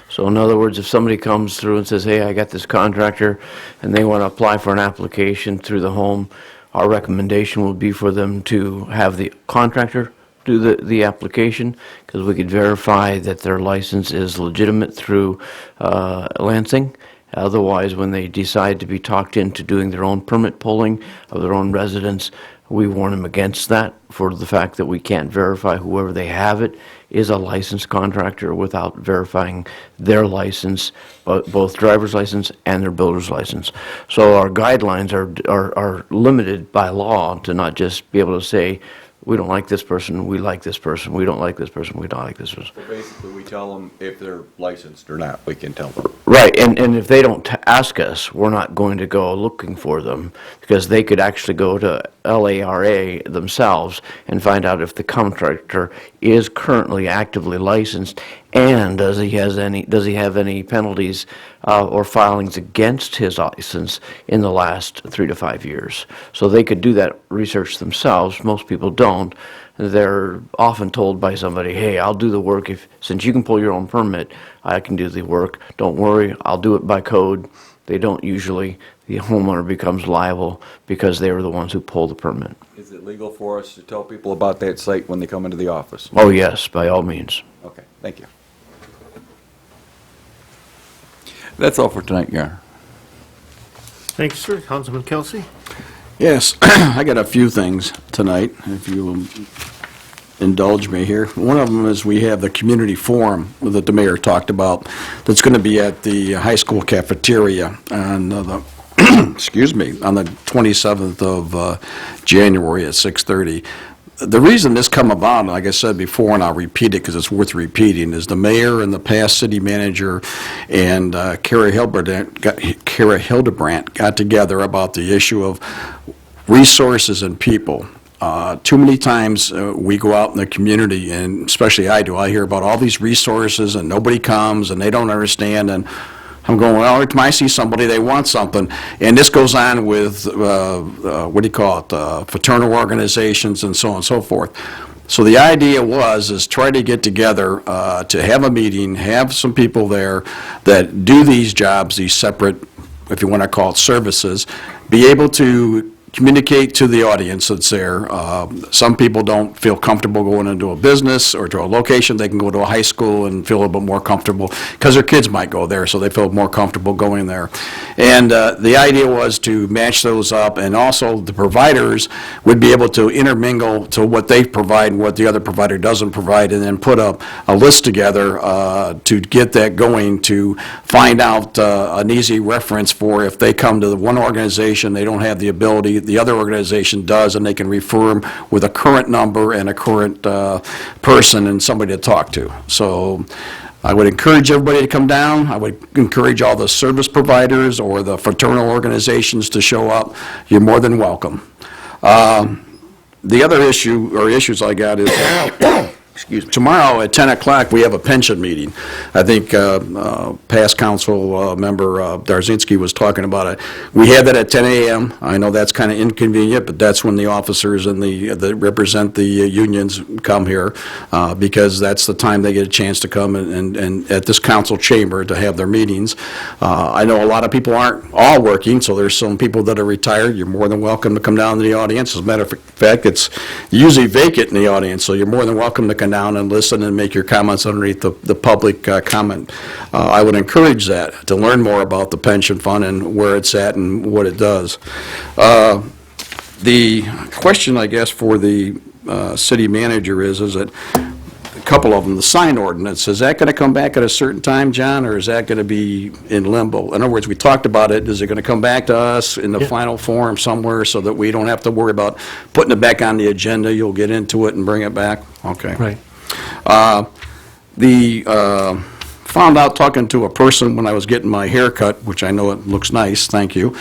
Speaker 13: So in other words, if somebody comes through and says, hey, I got this contractor, and they want to apply for an application through the home, our recommendation would be for them to have the contractor do the application, because we could verify that their license is legitimate through Lansing. Otherwise, when they decide to be talked into doing their own permit pulling of their own residents, we warn them against that for the fact that we can't verify whoever they have it is a licensed contractor without verifying their license, both driver's license and their builder's license. So our guidelines are limited by law to not just be able to say, we don't like this person, we like this person, we don't like this person, we don't like this person.
Speaker 7: So basically, we tell them if they're licensed or not, we can tell them.
Speaker 13: Right, and if they don't ask us, we're not going to go looking for them, because they could actually go to LARA themselves and find out if the contractor is currently actively licensed, and does he have any penalties or filings against his license in the last 3 to 5 years. So they could do that research themselves. Most people don't. They're often told by somebody, hey, I'll do the work. Since you can pull your own permit, I can do the work. Don't worry, I'll do it by code. They don't usually. The homeowner becomes liable because they were the ones who pulled the permit.
Speaker 15: Is it legal for us to tell people about that site when they come into the office?
Speaker 13: Oh, yes, by all means.
Speaker 15: Okay, thank you. That's all for tonight, Your Honor.
Speaker 1: Thank you, sir. Councilman Kelsey.
Speaker 10: Yes, I got a few things tonight, if you indulge me here. One of them is we have the community forum that the mayor talked about that's going to be at the high school cafeteria on the excuse me, on the 27th of January at 6:30. The reason this come about, like I said before, and I'll repeat it because it's worth repeating, is the mayor and the past city manager and Kara Hildebrandt got together about the issue of resources and people. Too many times we go out in the community, and especially I do, I hear about all these resources and nobody comes and they don't understand, and I'm going, well, every time I see somebody, they want something. And this goes on with, fraternal organizations and so on and so forth. So the idea is try to get together, to have a meeting, have some people there that do these jobs, these separate, if you want to call it services, be able to communicate to the audience that's there. Some people don't feel comfortable going into a business or to a location. They can go to a high school and feel a little bit more comfortable because their kids might go there, so they feel more comfortable going there. And the idea was to match those up, and also the providers would be able to intermingle to what they provide and what the other provider doesn't provide, and then put a list together to get that going, to find out an easy reference for if they come to the one organization, they don't have the ability, the other organization does, and they can refer them with a current number and a current person and somebody to talk to. So I would encourage everybody to come down. I would encourage all the service providers or the fraternal organizations to show up. You're more than welcome. The other issue, or issues I got is, excuse me, tomorrow at 10 o'clock, we have a pension meeting. I think past council member Darzinski was talking about it. We have that at 10 a.m. I know that's kind of inconvenient, but that's when the officers and that represent the unions come here, because that's the time they get a chance to come and at this council chamber to have their meetings. I know a lot of people aren't all working, so there's some people that are retired. You're more than welcome to come down to the audience. As a matter of fact, it's usually vacant in the audience, so you're more than welcome to come down and listen and make your comments underneath the public comment. I would encourage that, to learn more about the pension fund and where it's at and what it does. The question, I guess, for the city manager is that a couple of them, the sign ordinance, is that going to come back at a certain time, John, or is that going to be in limbo? In other words, we talked about it. Is it going to come back to us in the final form somewhere so that we don't have to worry about putting it back on the agenda? You'll get into it and bring it back? Okay.
Speaker 3: Right.
Speaker 10: Found out talking to a person when I was getting my hair cut, which I know it looks nice, thank you,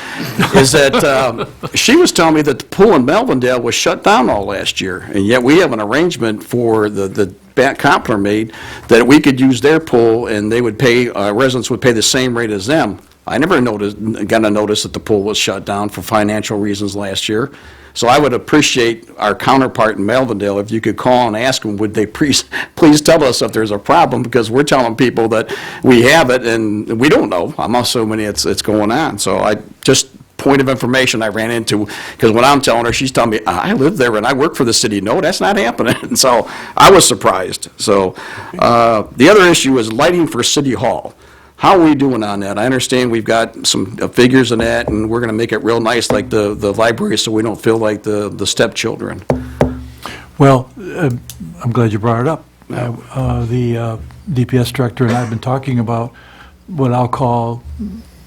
Speaker 10: is that she was telling me that the pool in Melvindale was shut down all last year, and yet we have an arrangement for the Compler made that we could use their pool and they would pay, residents would pay the same rate as them. I never got a notice that the pool was shut down for financial reasons last year. So I would appreciate our counterpart in Melvindale if you could call and ask them, would they please tell us if there's a problem, because we're telling people that we have it and we don't know. I'm assuming it's going on. So point of information I ran into, because when I'm telling her, she's telling me, I live there and I work for the city. No, that's not happening. So I was surprised. So the other issue is lighting for City Hall. How are we doing on that? I understand we've got some figures in that, and we're going to make it real nice like the library so we don't feel like the stepchildren.
Speaker 3: Well, I'm glad you brought it up. The DPS director and I have been talking about what I'll call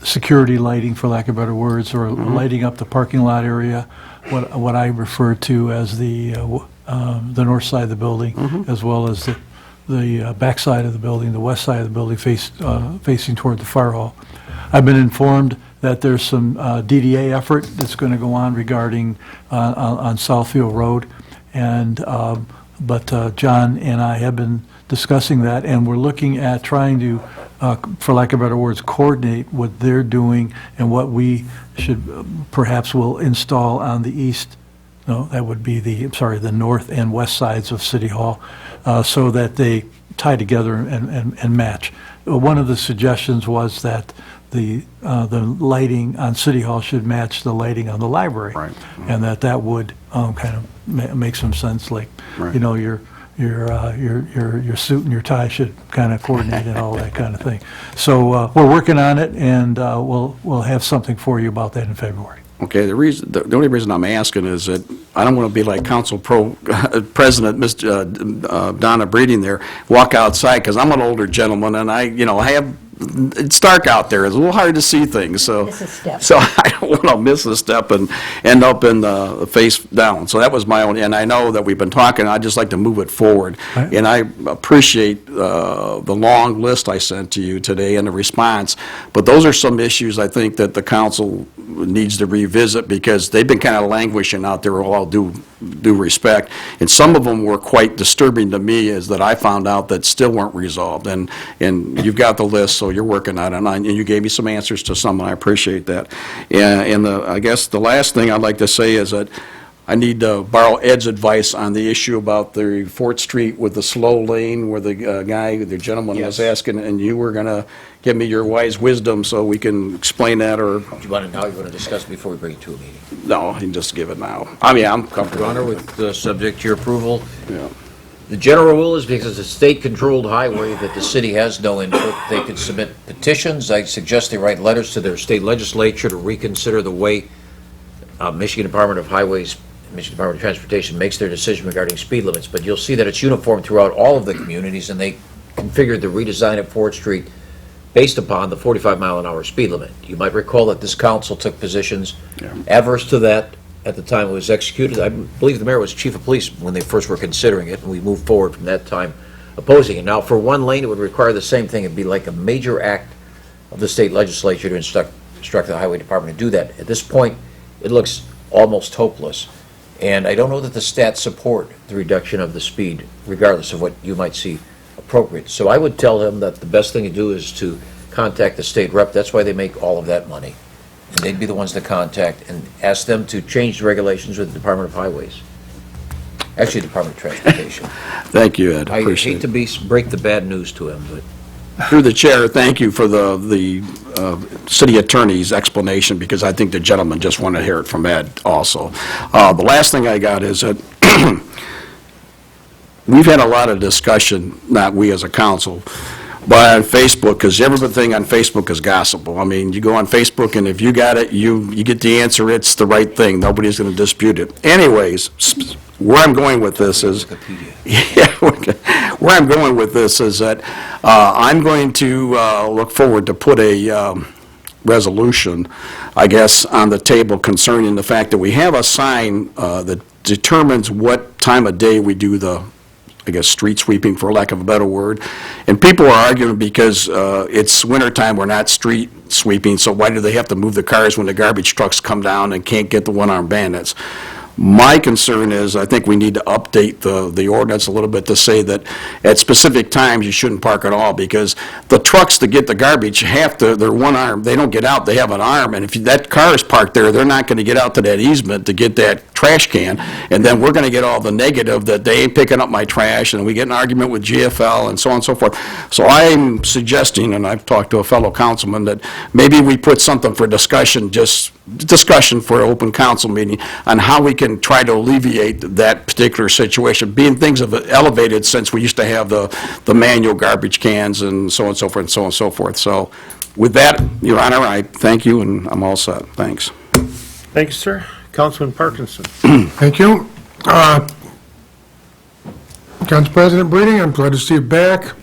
Speaker 3: security lighting, for lack of better words, or lighting up the parking lot area, what I refer to as the north side of the building, as well as the back side of the building, the west side of the building facing toward the fire hall. I've been informed that there's some DDA effort that's going to go on regarding on Southfield Road, and but John and I have been discussing that, and we're looking at trying to, for lack of better words, coordinate what they're doing and what we should perhaps will install on the east. No, that would be the north and west sides of City Hall, so that they tie together and match. One of the suggestions was that the lighting on City Hall should match the lighting on the library, right. And that would kind of make some sense. Like, right. You know, your suit and your tie should kind of coordinate and all that kind of thing. So we're working on it, and we'll have something for you about that in February.
Speaker 10: Okay, the only reason I'm asking is that I don't want to be like Council President Ms. Donna Breeding there, walk outside, because I'm an older gentleman, and I have, it's dark out there. It's a little hard to see things, so I don't want to miss a step and end up in the face down. So that was my own, and I know that we've been talking, I'd just like to move it forward. Right. And I appreciate the long list I sent to you today and the response, but those are some issues I think that the council needs to revisit, because they've been kind of languishing out there, with all due respect, and some of them were quite disturbing to me, is that I found out that still weren't resolved, and you've got the list, so you're working on it, and you gave me some answers to some, and I appreciate that. And I guess the last thing I'd like to say is that I need to borrow Ed's advice on the issue about the Fort Street with the slow lane where the the gentleman was asking, and you were going to give me your wise wisdom so we can explain that, or...
Speaker 2: Do you want it now, you want to discuss it before we bring it to a meeting?
Speaker 10: No, you can just give it now. I mean, I'm comfortable.
Speaker 2: Your Honor, with the subject to your approval,
Speaker 10: Yeah.
Speaker 2: the general rule is because it's a state-controlled highway that the city has no input. They can submit petitions. I suggest they write letters to their state legislature to reconsider the way Michigan Department of Highways, Michigan Department of Transportation makes their decision regarding speed limits. But you'll see that it's uniform throughout all of the communities, and they configured the redesign of Fort Street based upon the 45-mile-an-hour speed limit. You might recall that this council took positions adverse to that at the time it was executed. I believe the mayor was chief of police when they first were considering it, and we moved forward from that time opposing it. Now, for one lane, it would require the same thing. It'd be like a major act of the state legislature to instruct the highway department to do that. At this point, it looks almost hopeless. And I don't know that the stats support the reduction of the speed, regardless of what you might see appropriate. So I would tell him that the best thing to do is to contact the state rep. That's why they make all of that money. And they'd be the ones to contact and ask them to change the regulations with the Department of Highways. Actually, Department of Transportation.
Speaker 10: Thank you, Ed.
Speaker 2: I
Speaker 10: Appreciate
Speaker 2: hate to break the bad news to him, but
Speaker 10: Through the chair, thank you for the city attorney's explanation, because I think the gentleman just wanted to hear it from Ed also. The last thing I got is that we've had a lot of discussion, not we as a council, but on Facebook, because everything on Facebook is gospel. I mean, you go on Facebook, and if you got it, you get the answer, it's the right thing. Nobody's going to dispute it. Anyways, where I'm going with this is, where I'm going with this is that I'm going to look forward to put a resolution, I guess, on the table concerning the fact that we have a sign that determines what time of day we do the, I guess, street sweeping, for lack of a better word. And people are arguing because it's wintertime, we're not street sweeping, so why do they have to move the cars when the garbage trucks come down and can't get the one-armed bandits? My concern is, I think we need to update the ordinance a little bit to say that at specific times you shouldn't park at all, because the trucks that get the garbage they're one arm, they don't get out, they have an arm, and if that car is parked there, they're not going to get out to that easement to get that trash can, and then we're going to get all the negative that they ain't picking up my trash, and we get an argument with GFL and so on and so forth. So I'm suggesting, and I've talked to a fellow councilman, that maybe we put something for discussion, just discussion for an open council meeting on how we can try to alleviate that particular situation, being things have elevated since we used to have the manual garbage cans and so on and so forth and so on and so forth. So with that, Your Honor, I thank you, and I'm all set. Thanks.
Speaker 1: Thank you, sir. Councilman Parkinson.
Speaker 11: Thank you. Council President Breeding, I'm glad to see you back.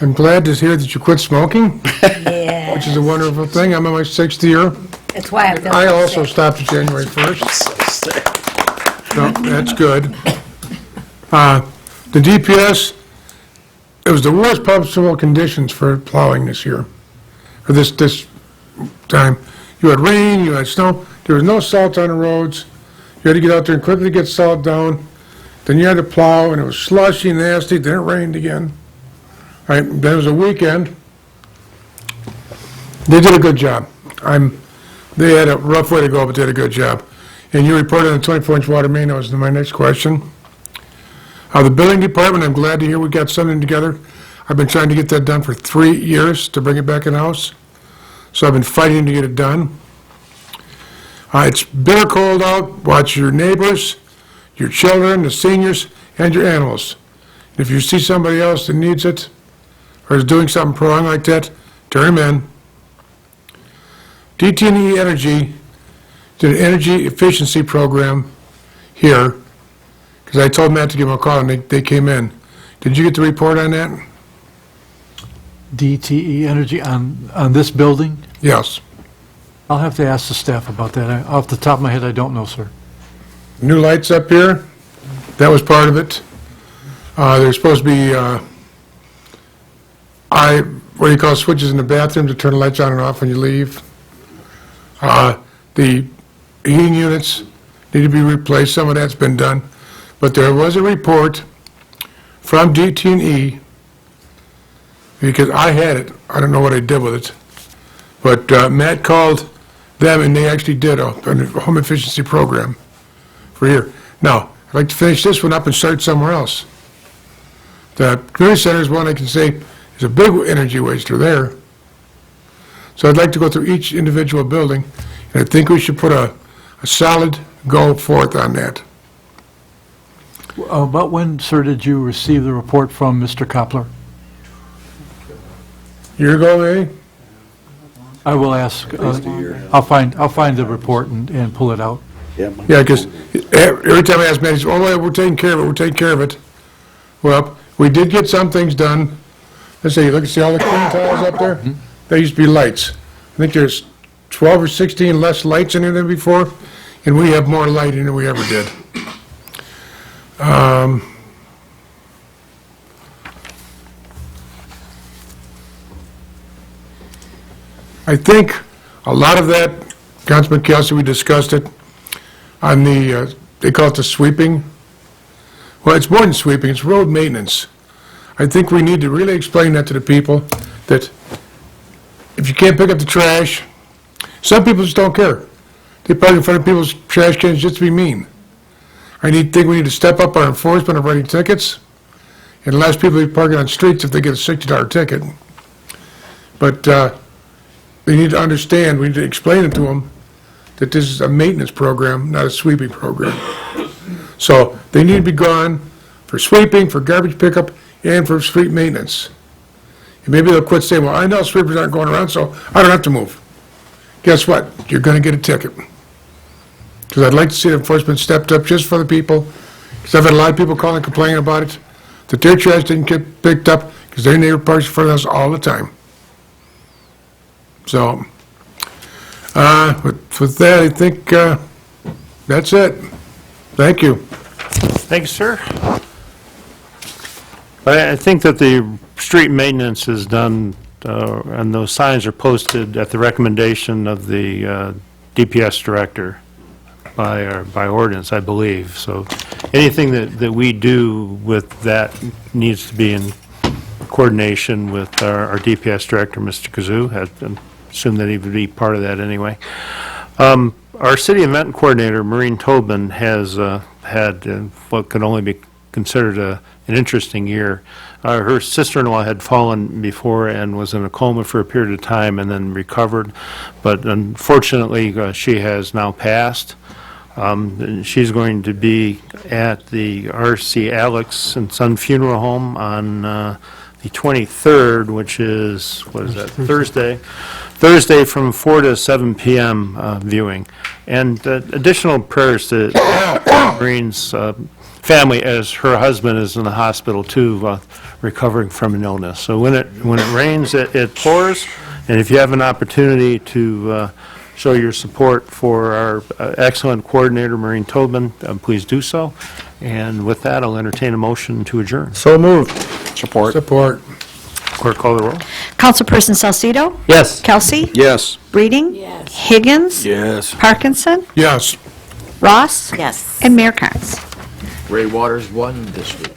Speaker 11: I'm glad to hear that you quit smoking,
Speaker 6: Yeah.
Speaker 11: which is a wonderful thing. I'm in my 6th year.
Speaker 6: That's why I'm feeling
Speaker 11: I also
Speaker 6: sick.
Speaker 11: stopped at January 1st. No, that's good. The DPS, it was the worst possible conditions for plowing this year, or this time. You had rain, you had snow, there was no salt on the roads. You had to get out there and quickly get salt down. Then you had to plow, and it was slushy, nasty, then it rained again. All right, then it was a weekend. They did a good job. They had a rough way to go, but they did a good job. And you reported on the 24-inch water main. That was my next question. The building department, I'm glad to hear we got something together. I've been trying to get that done for 3 years to bring it back in-house. So I've been fighting to get it done. It's bitter cold out. Watch your neighbors, your children, the seniors, and your animals. If you see somebody else that needs it or is doing something wrong like that, turn them in. DT&E Energy did an energy efficiency program here, because I told Matt to give them a call, and they came in. Did you get the report on that?
Speaker 3: DTE Energy on this building?
Speaker 11: Yes.
Speaker 3: I'll have to ask the staff about that. Off the top of my head, I don't know, sir.
Speaker 11: New lights up here, that was part of it. There's supposed to be, what do you call switches in the bathroom to turn the lights on and off when you leave. The heating units need to be replaced. Some of that's been done. But there was a report from DT&E, because I had it. I don't know what I did with it. But Matt called them, and they actually did a home efficiency program for for here. Now, I'd like to finish this one up and start somewhere else. The community center is one I can say is a big energy waster there. So I'd like to go through each individual building, and I think we should put a solid go forth on that.
Speaker 3: About when, sir, did you receive the report from Mr. Koppler?
Speaker 11: Year ago, maybe?
Speaker 3: I will ask, I'll find the report and pull it out.
Speaker 11: Yeah, because every time I ask Matt, he says, oh, well, we're taking care of it, we're taking care of it. Well, we did get some things done. Let's see, look, see all the clean tiles up there? There used to be lights. I think there's 12 or 16 less lights in there than before, and we have more lighting than we ever did. I think a lot of that, Councilman Kelsey, we discussed it, on the, they call it the sweeping. Well, it's more than sweeping, it's road maintenance. I think we need to really explain that to the people, that if you can't pick up the trash, some people just don't care. They park in front of people's trash cans just to be mean. I think we need to step up our enforcement of writing tickets, and allow people to be parking on streets if they get a $60 ticket. But they need to understand, we need to explain it to them, that this is a maintenance program, not a sweeping program. So they need to be gone for sweeping, for garbage pickup, and for street maintenance. And maybe they'll quit saying, well, I know sweepers aren't going around, so I don't have to move. Guess what? You're going to get a ticket. Because I'd like to see the enforcement stepped up just for the people. Because I've had a lot of people calling and complaining about it, that their trash didn't get picked up because their neighbor parks in front of us all the time. So, with that, I think that's it. Thank you.
Speaker 1: Thank you, sir. I think that the street maintenance is done, and those signs are posted at the recommendation of the DPS director by ordinance, I believe. So anything that we do with that needs to be in coordination with our DPS director, Mr. Kazoo. I assume that he would be part of that anyway. Our city event coordinator, Maureen Tobin, has had what could only be considered an interesting year. Her sister-in-law had fallen before and was in a coma for a period of time and then recovered, but unfortunately she has now passed. She's going to be at the R.C. Alex and Son Funeral Home on the 23rd, which is, what is that, Thursday? Thursday from 4 to 7 p.m. Viewing. And additional prayers to Maureen's family, as her husband is in the hospital too, recovering from an illness. So when it rains, it pours, and if you have an opportunity to show your support for our excellent coordinator, Maureen Tobin, please do so. And with that, I'll entertain a motion to adjourn.
Speaker 4: So moved.
Speaker 10: Support.
Speaker 11: Support.
Speaker 1: Clerk, call the roll.
Speaker 14: Councilperson Salcido?
Speaker 4: Yes.
Speaker 14: Kelsey?
Speaker 10: Yes.
Speaker 14: Breeding? Yes. Higgins?
Speaker 10: Yes.
Speaker 14: Parkinson?
Speaker 11: Yes.
Speaker 14: Ross?
Speaker 9: Yes.
Speaker 14: And Mayor Carnes.
Speaker 2: Ray Waters won this week.